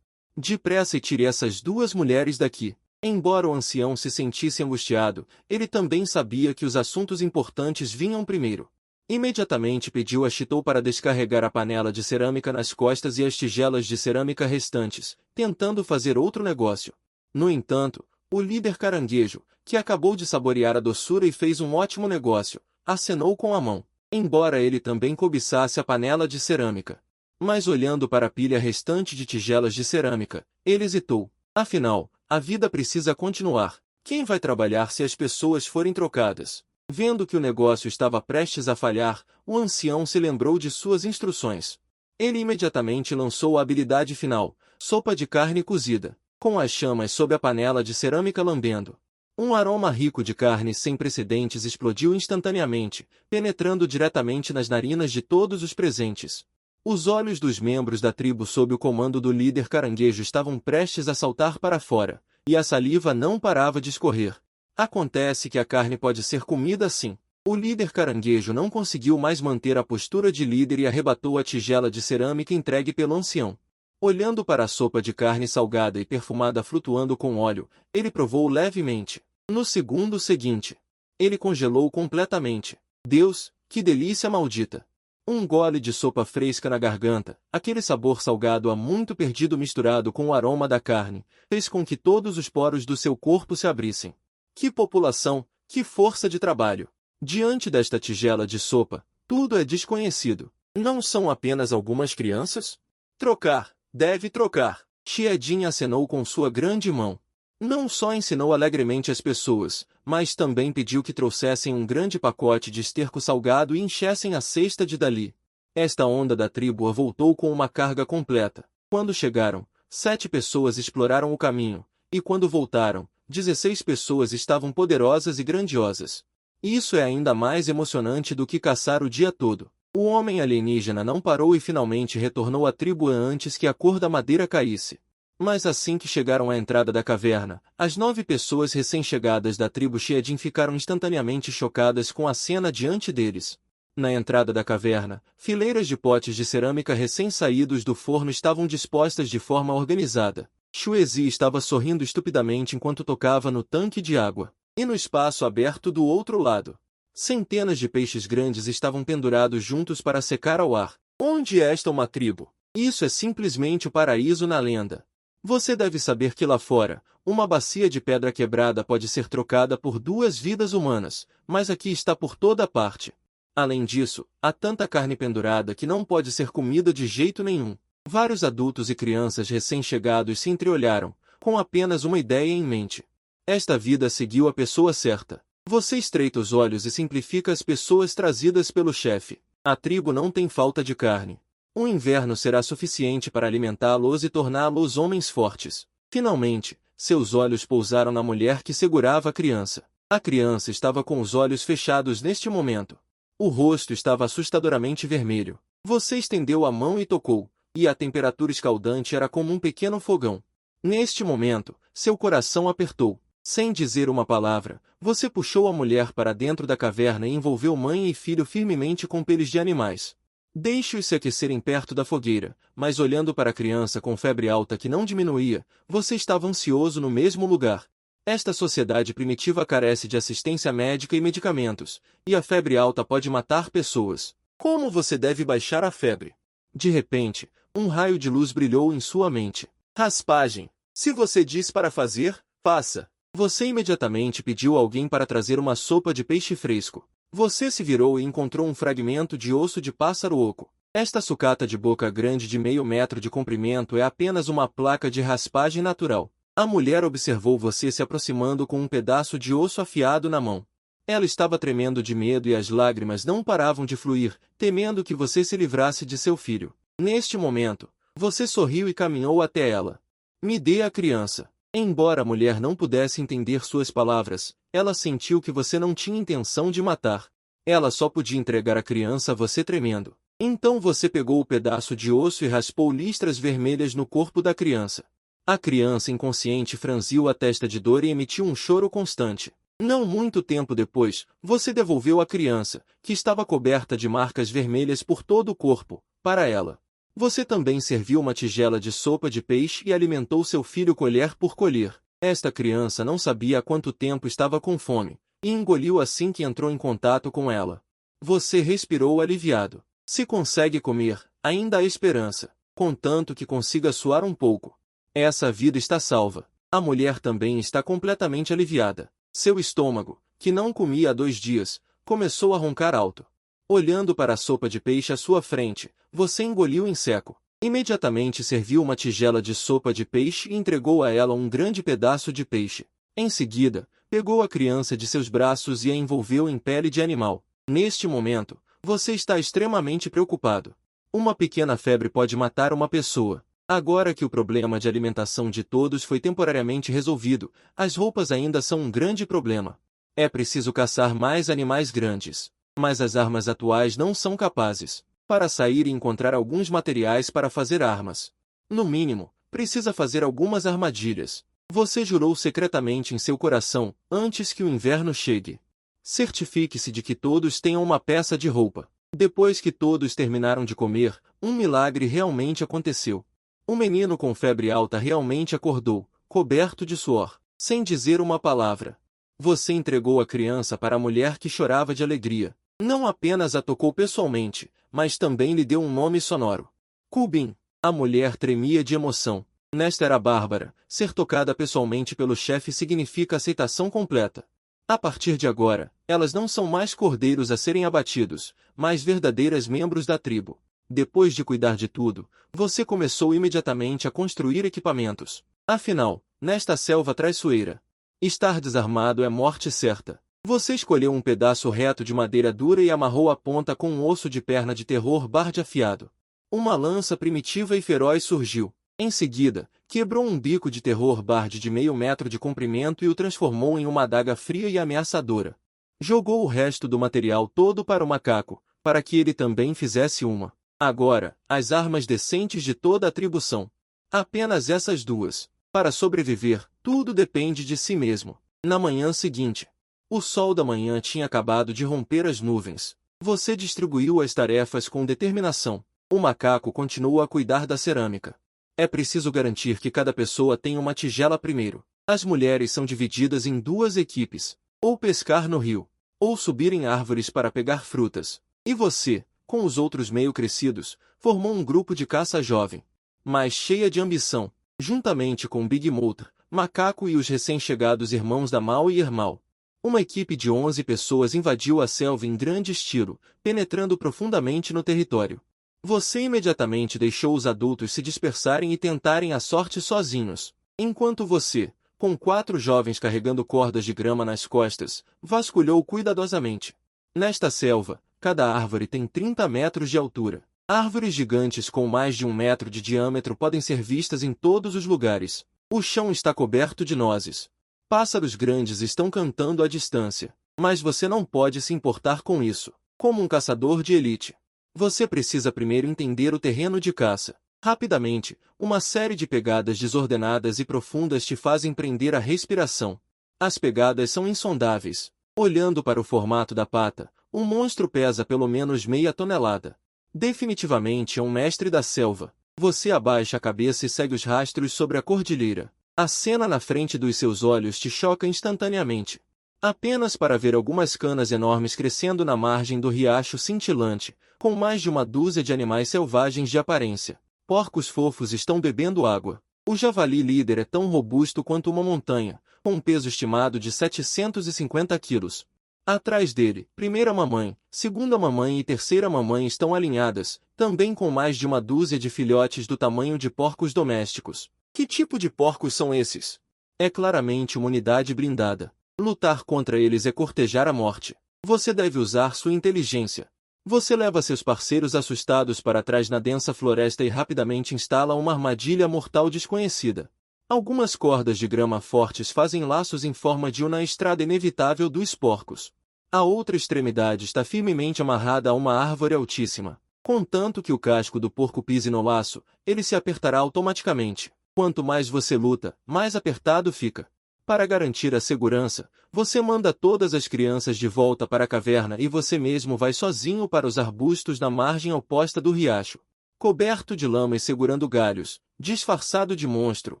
Depressa e tire essas 2 mulheres daqui. Embora o ancião se sentisse angustiado, ele também sabia que os assuntos importantes vinham primeiro. Imediatamente pediu a Chitou para descarregar a panela de cerâmica nas costas e as tigelas de cerâmica restantes, tentando fazer outro negócio. No entanto, o líder caranguejo, que acabou de saborear a doçura e fez um ótimo negócio, acenou com a mão, embora ele também cobiçasse a panela de cerâmica. Mas olhando para a pilha restante de tigelas de cerâmica, ele hesitou. Afinal, a vida precisa continuar. Quem vai trabalhar se as pessoas forem trocadas? Vendo que o negócio estava prestes a falhar, o ancião se lembrou de suas instruções. Ele imediatamente lançou a habilidade final, sopa de carne cozida, com as chamas sob a panela de cerâmica lambendo. Um aroma rico de carne sem precedentes explodiu instantaneamente, penetrando diretamente nas narinas de todos os presentes. Os olhos dos membros da tribo sob o comando do líder caranguejo estavam prestes a saltar para fora, e a saliva não parava de escorrer. Acontece que a carne pode ser comida assim. O líder caranguejo não conseguiu mais manter a postura de líder e arrebatou a tigela de cerâmica entregue pelo ancião. Olhando para a sopa de carne salgada e perfumada flutuando com óleo, ele provou levemente. No segundo seguinte, ele congelou completamente. Deus, que delícia maldita! Um gole de sopa fresca na garganta, aquele sabor salgado há muito perdido misturado com o aroma da carne, fez com que todos os poros do seu corpo se abrissem. Que população, que força de trabalho! Diante desta tigela de sopa, tudo é desconhecido. Não são apenas algumas crianças? Trocar, deve trocar. Xiedin acenou com sua grande mão. Não só ensinou alegremente as pessoas, mas também pediu que trouxessem um grande pacote de esterco salgado e enchessem a cesta de dali. Esta onda da tribo voltou com uma carga completa. Quando chegaram, 7 pessoas exploraram o caminho, e quando voltaram, 16 pessoas estavam poderosas e grandiosas. Isso é ainda mais emocionante do que caçar o dia todo. O homem alienígena não parou e finalmente retornou à tribo antes que a cor da madeira caísse. Mas assim que chegaram à entrada da caverna, as 9 pessoas recém-chegadas da tribo Xiedin ficaram instantaneamente chocadas com a cena diante deles. Na entrada da caverna, fileiras de potes de cerâmica recém-saídos do forno estavam dispostas de forma organizada. Xuezi estava sorrindo estupidamente enquanto tocava no tanque de água. E no espaço aberto do outro lado, centenas de peixes grandes estavam pendurados juntos para secar ao ar. Onde é esta uma tribo? Isso é simplesmente o paraíso na lenda. Você deve saber que lá fora, uma bacia de pedra quebrada pode ser trocada por 2 vidas humanas, mas aqui está por toda parte. Além disso, há tanta carne pendurada que não pode ser comida de jeito nenhum. Vários adultos e crianças recém-chegados se entreolharam, com apenas uma ideia em mente. Esta vida seguiu a pessoa certa. Você estreita os olhos e simplifica as pessoas trazidas pelo chefe. A tribo não tem falta de carne. O inverno será suficiente para alimentá-los e torná-los homens fortes. Finalmente, seus olhos pousaram na mulher que segurava a criança. A criança estava com os olhos fechados neste momento. O rosto estava assustadoramente vermelho. Você estendeu a mão e tocou, e a temperatura escaldante era como um pequeno fogão. Neste momento, seu coração apertou. Sem dizer uma palavra, você puxou a mulher para dentro da caverna e envolveu mãe e filho firmemente com peles de animais. Deixe-os se aquecerem perto da fogueira, mas olhando para a criança com febre alta que não diminuía, você estava ansioso no mesmo lugar. Esta sociedade primitiva carece de assistência médica e medicamentos, e a febre alta pode matar pessoas. Como você deve baixar a febre? De repente, um raio de luz brilhou em sua mente. Raspagem. Se você diz para fazer, faça. Você imediatamente pediu a alguém para trazer uma sopa de peixe fresco. Você se virou e encontrou um fragmento de osso de pássaro oco. Esta sucata de boca grande de meio metro de comprimento é apenas uma placa de raspagem natural. A mulher observou você se aproximando com um pedaço de osso afiado na mão. Ela estava tremendo de medo e as lágrimas não paravam de fluir, temendo que você se livrasse de seu filho. Neste momento, você sorriu e caminhou até ela. Me dê a criança. Embora a mulher não pudesse entender suas palavras, ela sentiu que você não tinha intenção de matar. Ela só podia entregar a criança a você tremendo. Então você pegou o pedaço de osso e raspou listras vermelhas no corpo da criança. A criança inconsciente franziu a testa de dor e emitiu um choro constante. Não muito tempo depois, você devolveu a criança, que estava coberta de marcas vermelhas por todo o corpo, para ela. Você também serviu uma tigela de sopa de peixe e alimentou seu filho colher por colher. Esta criança não sabia há quanto tempo estava com fome, e engoliu assim que entrou em contato com ela. Você respirou aliviado. Se consegue comer, ainda há esperança, contanto que consiga suar um pouco. Essa vida está salva. A mulher também está completamente aliviada. Seu estômago, que não comia há 2 dias, começou a roncar alto. Olhando para a sopa de peixe à sua frente, você engoliu em seco. Imediatamente serviu uma tigela de sopa de peixe e entregou a ela um grande pedaço de peixe. Em seguida, pegou a criança de seus braços e a envolveu em pele de animal. Neste momento, você está extremamente preocupado. Uma pequena febre pode matar uma pessoa. Agora que o problema de alimentação de todos foi temporariamente resolvido, as roupas ainda são um grande problema. É preciso caçar mais animais grandes. Mas as armas atuais não são capazes. Para sair e encontrar alguns materiais para fazer armas. No mínimo, precisa fazer algumas armadilhas. Você jurou secretamente em seu coração, antes que o inverno chegue. Certifique-se de que todos tenham uma peça de roupa. Depois que todos terminaram de comer, um milagre realmente aconteceu. O menino com febre alta realmente acordou, coberto de suor, sem dizer uma palavra. Você entregou a criança para a mulher que chorava de alegria. Não apenas a tocou pessoalmente, mas também lhe deu um nome sonoro. Cubin. A mulher tremia de emoção. Nesta era Bárbara, ser tocada pessoalmente pelo chefe significa aceitação completa. A partir de agora, elas não são mais cordeiros a serem abatidos, mas verdadeiras membros da tribo. Depois de cuidar de tudo, você começou imediatamente a construir equipamentos. Afinal, nesta selva traiçoeira, estar desarmado é morte certa. Você escolheu um pedaço reto de madeira dura e amarrou a ponta com um osso de perna de terror barde afiado. Uma lança primitiva e feroz surgiu. Em seguida, quebrou um bico de terror barde de meio metro de comprimento e o transformou em uma adaga fria e ameaçadora. Jogou o resto do material todo para o macaco, para que ele também fizesse uma. Agora, as armas decentes de toda a tribo são apenas essas 2. Para sobreviver, tudo depende de si mesmo. Na manhã seguinte, o sol da manhã tinha acabado de romper as nuvens. Você distribuiu as tarefas com determinação. O macaco continuou a cuidar da cerâmica. É preciso garantir que cada pessoa tenha uma tigela primeiro. As mulheres são divididas em 2 equipes. Ou pescar no rio, ou subir em árvores para pegar frutas. E você, com os outros meio crescidos, formou um grupo de caça jovem, mas cheia de ambição, juntamente com Big Mouth, Macaco e os recém-chegados irmãos da Mal e Ermal. Uma equipe de 11 pessoas invadiu a selva em grande estilo, penetrando profundamente no território. Você imediatamente deixou os adultos se dispersarem e tentarem a sorte sozinhos, enquanto você, com 4 jovens carregando cordas de grama nas costas, vasculhou cuidadosamente. Nesta selva, cada árvore tem 30 metros de altura. Árvores gigantes com mais de 1 metro de diâmetro podem ser vistas em todos os lugares. O chão está coberto de nozes. Pássaros grandes estão cantando à distância, mas você não pode se importar com isso. Como um caçador de elite, você precisa primeiro entender o terreno de caça. Rapidamente, uma série de pegadas desordenadas e profundas te fazem prender a respiração. As pegadas são insondáveis. Olhando para o formato da pata, um monstro pesa pelo menos meia tonelada. Definitivamente é um mestre da selva. Você abaixa a cabeça e segue os rastros sobre a cordilheira. A cena na frente dos seus olhos te choca instantaneamente. Apenas para ver algumas canas enormes crescendo na margem do riacho cintilante, com mais de uma dúzia de animais selvagens de aparência. Porcos fofos estão bebendo água. O javali líder é tão robusto quanto uma montanha, com um peso estimado de 750 quilos. Atrás dele, primeira mamãe, segunda mamãe e terceira mamãe estão alinhadas, também com mais de uma dúzia de filhotes do tamanho de porcos domésticos. Que tipo de porcos são esses? É claramente uma unidade blindada. Lutar contra eles é cortejar a morte. Você deve usar sua inteligência. Você leva seus parceiros assustados para trás na densa floresta e rapidamente instala uma armadilha mortal desconhecida. Algumas cordas de grama fortes fazem laços em forma de U na estrada inevitável dos porcos. A outra extremidade está firmemente amarrada a uma árvore altíssima. Contanto que o casco do porco pise no laço, ele se apertará automaticamente. Quanto mais você luta, mais apertado fica. Para garantir a segurança, você manda todas as crianças de volta para a caverna e você mesmo vai sozinho para os arbustos na margem oposta do riacho. Coberto de lama e segurando galhos, disfarçado de monstro,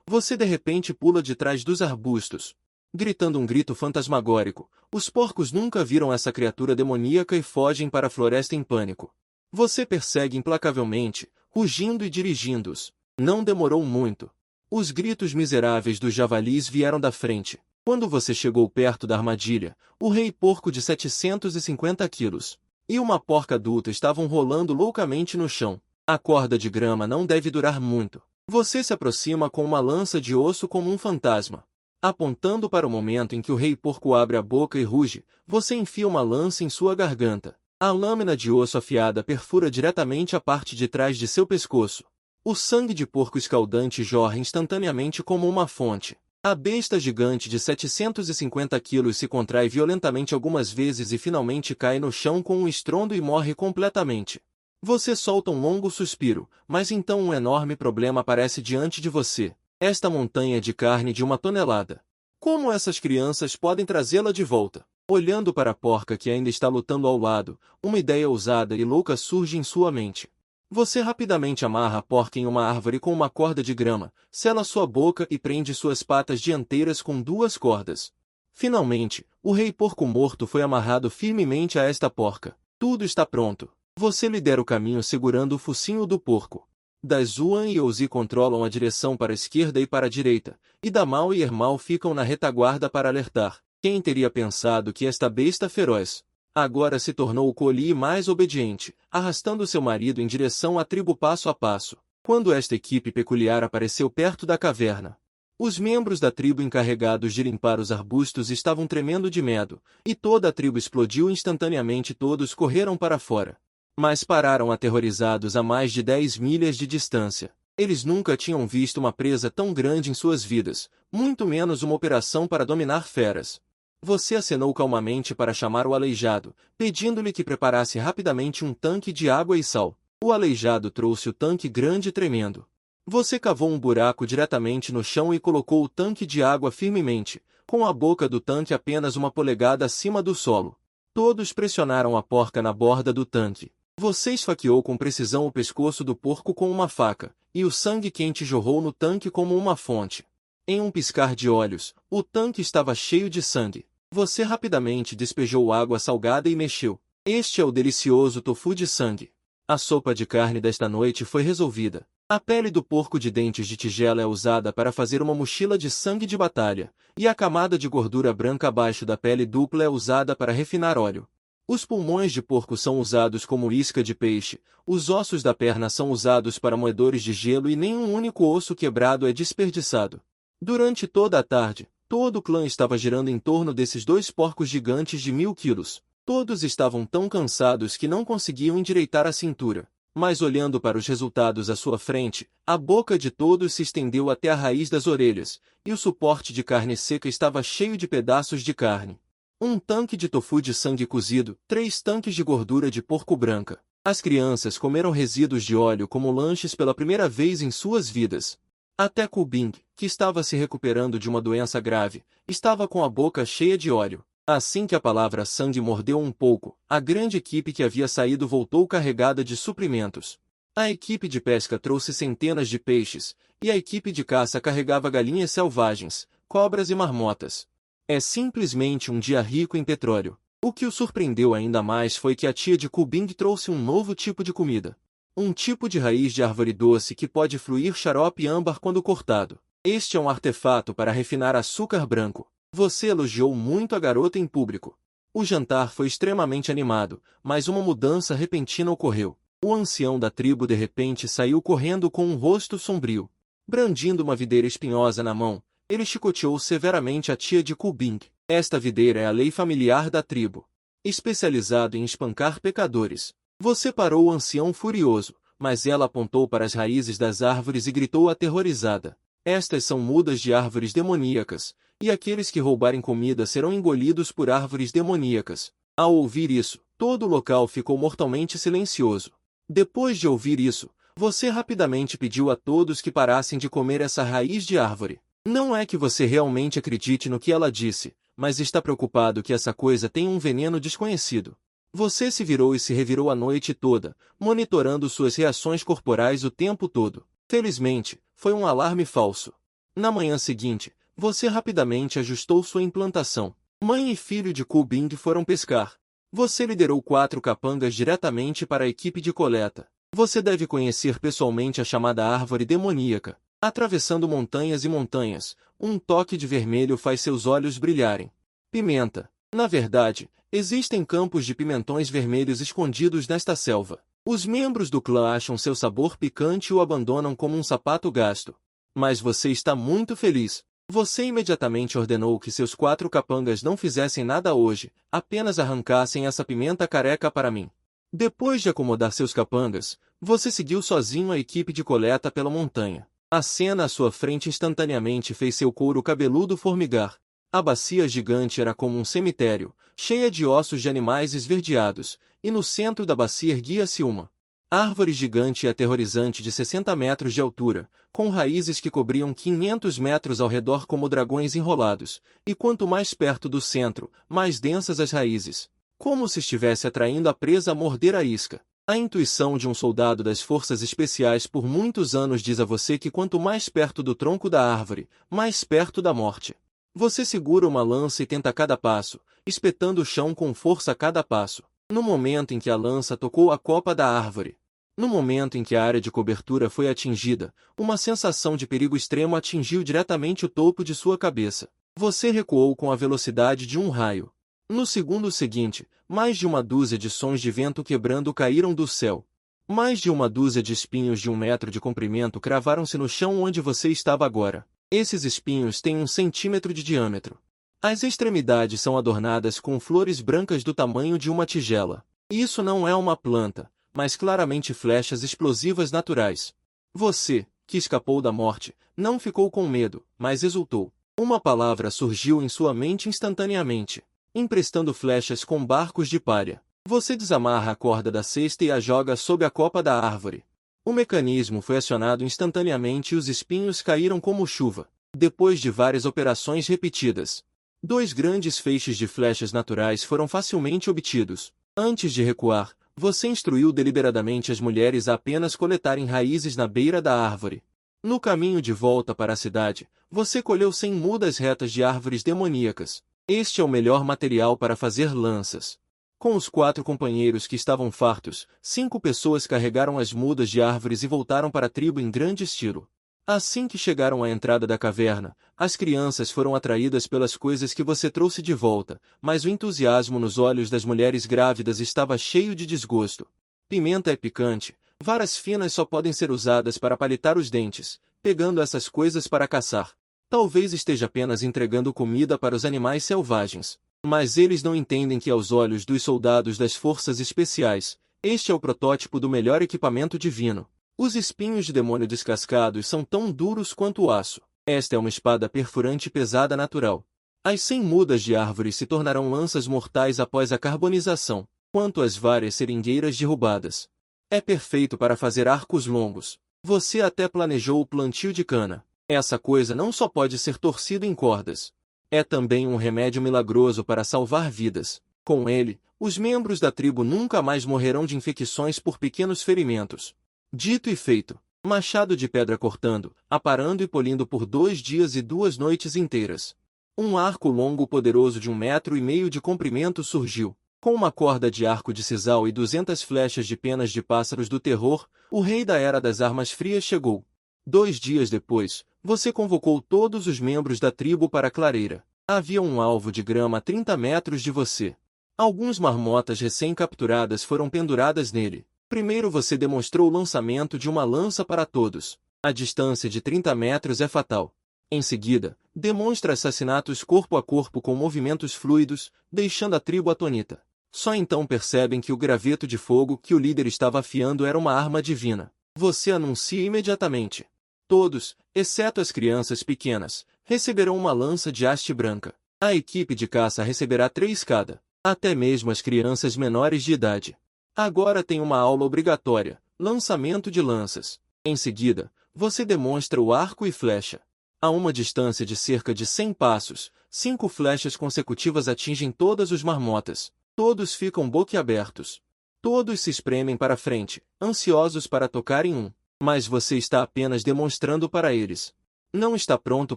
você de repente pula de trás dos arbustos. Gritando um grito fantasmagórico, os porcos nunca viram essa criatura demoníaca e fogem para a floresta em pânico. Você persegue implacavelmente, rugindo e dirigindo-os. Não demorou muito. Os gritos miseráveis dos javalis vieram da frente. Quando você chegou perto da armadilha, o rei porco de 750 quilos e uma porca adulta estavam rolando loucamente no chão. A corda de grama não deve durar muito. Você se aproxima com uma lança de osso como um fantasma. Apontando para o momento em que o rei porco abre a boca e ruge, você enfia uma lança em sua garganta. A lâmina de osso afiada perfura diretamente a parte de trás de seu pescoço. O sangue de porco escaldante jorra instantaneamente como uma fonte. A besta gigante de 750 quilos se contrai violentamente algumas vezes e finalmente cai no chão com um estrondo e morre completamente. Você solta um longo suspiro, mas então um enorme problema aparece diante de você. Esta montanha de carne de 1 tonelada. Como essas crianças podem trazê-la de volta? Olhando para a porca que ainda está lutando ao lado, uma ideia ousada e louca surge em sua mente. Você rapidamente amarra a porca em uma árvore com uma corda de grama, sela sua boca e prende suas patas dianteiras com 2 cordas. Finalmente, o rei porco morto foi amarrado firmemente a esta porca. Tudo está pronto. Você lidera o caminho segurando o focinho do porco. Dazuan e Ouzi controlam a direção para a esquerda e para a direita, e Damal e Ermal ficam na retaguarda para alertar. Quem teria pensado que esta besta feroz agora se tornou o collie mais obediente, arrastando seu marido em direção à tribo passo a passo. Quando esta equipe peculiar apareceu perto da caverna, os membros da tribo encarregados de limpar os arbustos estavam tremendo de medo, e toda a tribo explodiu instantaneamente. Todos correram para fora. Mas pararam aterrorizados a mais de 10 milhas de distância. Eles nunca tinham visto uma presa tão grande em suas vidas, muito menos uma operação para dominar feras. Você acenou calmamente para chamar o aleijado, pedindo-lhe que preparasse rapidamente um tanque de água e sal. O aleijado trouxe o tanque grande e tremendo. Você cavou um buraco diretamente no chão e colocou o tanque de água firmemente, com a boca do tanque apenas 1 polegada acima do solo. Todos pressionaram a porca na borda do tanque. Você esfaqueou com precisão o pescoço do porco com uma faca, e o sangue quente jorrou no tanque como uma fonte. Em um piscar de olhos, o tanque estava cheio de sangue. Você rapidamente despejou água salgada e mexeu. Este é o delicioso tofu de sangue. A sopa de carne desta noite foi resolvida. A pele do porco de dentes de tigela é usada para fazer uma mochila de sangue de batalha, e a camada de gordura branca abaixo da pele dupla é usada para refinar óleo. Os pulmões de porco são usados como isca de peixe, os ossos da perna são usados para moedores de gelo e nenhum único osso quebrado é desperdiçado. Durante toda a tarde, todo o clã estava girando em torno desses 2 porcos gigantes de 1000 quilos. Todos estavam tão cansados que não conseguiam endireitar a cintura. Mas olhando para os resultados à sua frente, a boca de todos se estendeu até a raiz das orelhas, e o suporte de carne seca estava cheio de pedaços de carne. Um tanque de tofu de sangue cozido, 3 tanques de gordura de porco branca. As crianças comeram resíduos de óleo como lanches pela primeira vez em suas vidas. Até Kubing, que estava se recuperando de uma doença grave, estava com a boca cheia de óleo. Assim que a palavra sangue mordeu um pouco, a grande equipe que havia saído voltou carregada de suprimentos. A equipe de pesca trouxe centenas de peixes, e a equipe de caça carregava galinhas selvagens, cobras e marmotas. É simplesmente um dia rico em petróleo. O que o surpreendeu ainda mais foi que a tia de Kubing trouxe um novo tipo de comida. Um tipo de raiz de árvore doce que pode fluir xarope âmbar quando cortado. Este é um artefato para refinar açúcar branco. Você elogiou muito a garota em público. O jantar foi extremamente animado, mas uma mudança repentina ocorreu. O ancião da tribo de repente saiu correndo com um rosto sombrio. Brandindo uma videira espinhosa na mão, ele chicoteou severamente a tia de Kubing. Esta videira é a lei familiar da tribo, especializado em espancar pecadores. Você parou o ancião furioso, mas ela apontou para as raízes das árvores e gritou aterrorizada. Estas são mudas de árvores demoníacas, e aqueles que roubarem comida serão engolidos por árvores demoníacas. Ao ouvir isso, todo o local ficou mortalmente silencioso. Depois de ouvir isso, você rapidamente pediu a todos que parassem de comer essa raiz de árvore. Não é que você realmente acredite no que ela disse, mas está preocupado que essa coisa tem um veneno desconhecido. Você se virou e se revirou a noite toda, monitorando suas reações corporais o tempo todo. Felizmente, foi um alarme falso. Na manhã seguinte, você rapidamente ajustou sua implantação. Mãe e filho de Kubing foram pescar. Você liderou 4 capangas diretamente para a equipe de coleta. Você deve conhecer pessoalmente a chamada árvore demoníaca. Atravessando montanhas e montanhas, um toque de vermelho faz seus olhos brilharem. Pimenta. Na verdade, existem campos de pimentões vermelhos escondidos nesta selva. Os membros do clã acham seu sabor picante e o abandonam como um sapato gasto. Mas você está muito feliz. Você imediatamente ordenou que seus 4 capangas não fizessem nada hoje, apenas arrancassem essa pimenta careca para mim. Depois de acomodar seus capangas, você seguiu sozinho a equipe de coleta pela montanha. A cena à sua frente instantaneamente fez seu couro cabeludo formigar. A bacia gigante era como um cemitério, cheia de ossos de animais esverdeados, e no centro da bacia erguia-se uma árvore gigante e aterrorizante de 60 metros de altura, com raízes que cobriam 500 metros ao redor como dragões enrolados, e quanto mais perto do centro, mais densas as raízes, como se estivesse atraindo a presa a morder a isca. A intuição de um soldado das forças especiais por muitos anos diz a você que quanto mais perto do tronco da árvore, mais perto da morte. Você segura uma lança e tenta cada passo, espetando o chão com força a cada passo. No momento em que a lança tocou a copa da árvore, no momento em que a área de cobertura foi atingida, uma sensação de perigo extremo atingiu diretamente o topo de sua cabeça. Você recuou com a velocidade de um raio. No segundo seguinte, mais de uma dúzia de sons de vento quebrando caíram do céu. Mais de uma dúzia de espinhos de 1 metro de comprimento cravaram-se no chão onde você estava agora. Esses espinhos têm 1 centímetro de diâmetro. As extremidades são adornadas com flores brancas do tamanho de uma tigela. Isso não é uma planta, mas claramente flechas explosivas naturais. Você, que escapou da morte, não ficou com medo, mas exultou. Uma palavra surgiu em sua mente instantaneamente. Emprestando flechas com barcos de palha. Você desamarra a corda da cesta e a joga sob a copa da árvore. O mecanismo foi acionado instantaneamente e os espinhos caíram como chuva. Depois de várias operações repetidas, 2 grandes feixes de flechas naturais foram facilmente obtidos. Antes de recuar, você instruiu deliberadamente as mulheres a apenas coletarem raízes na beira da árvore. No caminho de volta para a cidade, você colheu 100 mudas retas de árvores demoníacas. Este é o melhor material para fazer lanças. Com os 4 companheiros que estavam fartos, 5 pessoas carregaram as mudas de árvores e voltaram para a tribo em grande estilo. Assim que chegaram à entrada da caverna, as crianças foram atraídas pelas coisas que você trouxe de volta, mas o entusiasmo nos olhos das mulheres grávidas estava cheio de desgosto. Pimenta é picante, varas finas só podem ser usadas para palitar os dentes, pegando essas coisas para caçar. Talvez esteja apenas entregando comida para os animais selvagens. Mas eles não entendem que aos olhos dos soldados das forças especiais, Este é o protótipo do melhor equipamento divino. Os espinhos de demônio descascados são tão duros quanto o aço. Esta é uma espada perfurante pesada natural. As 100 mudas de árvore se tornarão lanças mortais após a carbonização, quanto as várias seringueiras derrubadas. É perfeito para fazer arcos longos. Você até planejou o plantio de cana. Essa coisa não só pode ser torcida em cordas. É também um remédio milagroso para salvar vidas. Com ele, os membros da tribo nunca mais morrerão de infecções por pequenos ferimentos. Dito e feito. Machado de pedra cortando, aparando e polindo por 2 dias e 2 noites inteiras. Um arco longo poderoso de 1,5 metros de comprimento surgiu. Com uma corda de arco de sisal e 200 flechas de penas de pássaros do terror, o rei da Era das Armas Frias chegou. 2 dias depois, você convocou todos os membros da tribo para a clareira. Havia um alvo de grama a 30 metros de você. Algumas marmotas recém-capturadas foram penduradas nele. Primeiro você demonstrou o lançamento de uma lança para todos. A distância de 30 metros é fatal. Em seguida, demonstra assassinatos corpo a corpo com movimentos fluidos, deixando a tribo atônita. Só então percebem que o graveto de fogo que o líder estava afiando era uma arma divina. Você anuncia imediatamente. Todos, exceto as crianças pequenas, receberão uma lança de haste branca. A equipe de caça receberá 3 cada. Até mesmo as crianças menores de idade. Agora tem uma aula obrigatória, lançamento de lanças. Em seguida, você demonstra o arco e flecha. A uma distância de cerca de 100 passos, 5 flechas consecutivas atingem todas os marmotas. Todos ficam boquiabertos. Todos se espremem para frente, ansiosos para tocar em um. Mas você está apenas demonstrando para eles. Não está pronto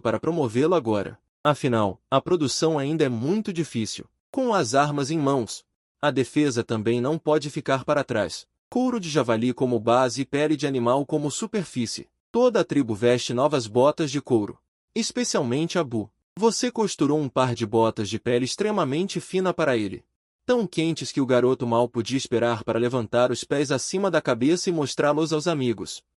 para promovê-lo agora. Afinal, a produção ainda é muito difícil. Com as armas em mãos, a defesa também não pode ficar para trás. Couro de javali como base e pele de animal como superfície. Toda a tribo veste novas botas de couro. Especialmente Abu. Você costurou um par de botas de pele extremamente fina para ele. Tão quentes que o garoto mal podia esperar para levantar os pés acima da cabeça e mostrá-los aos amigos.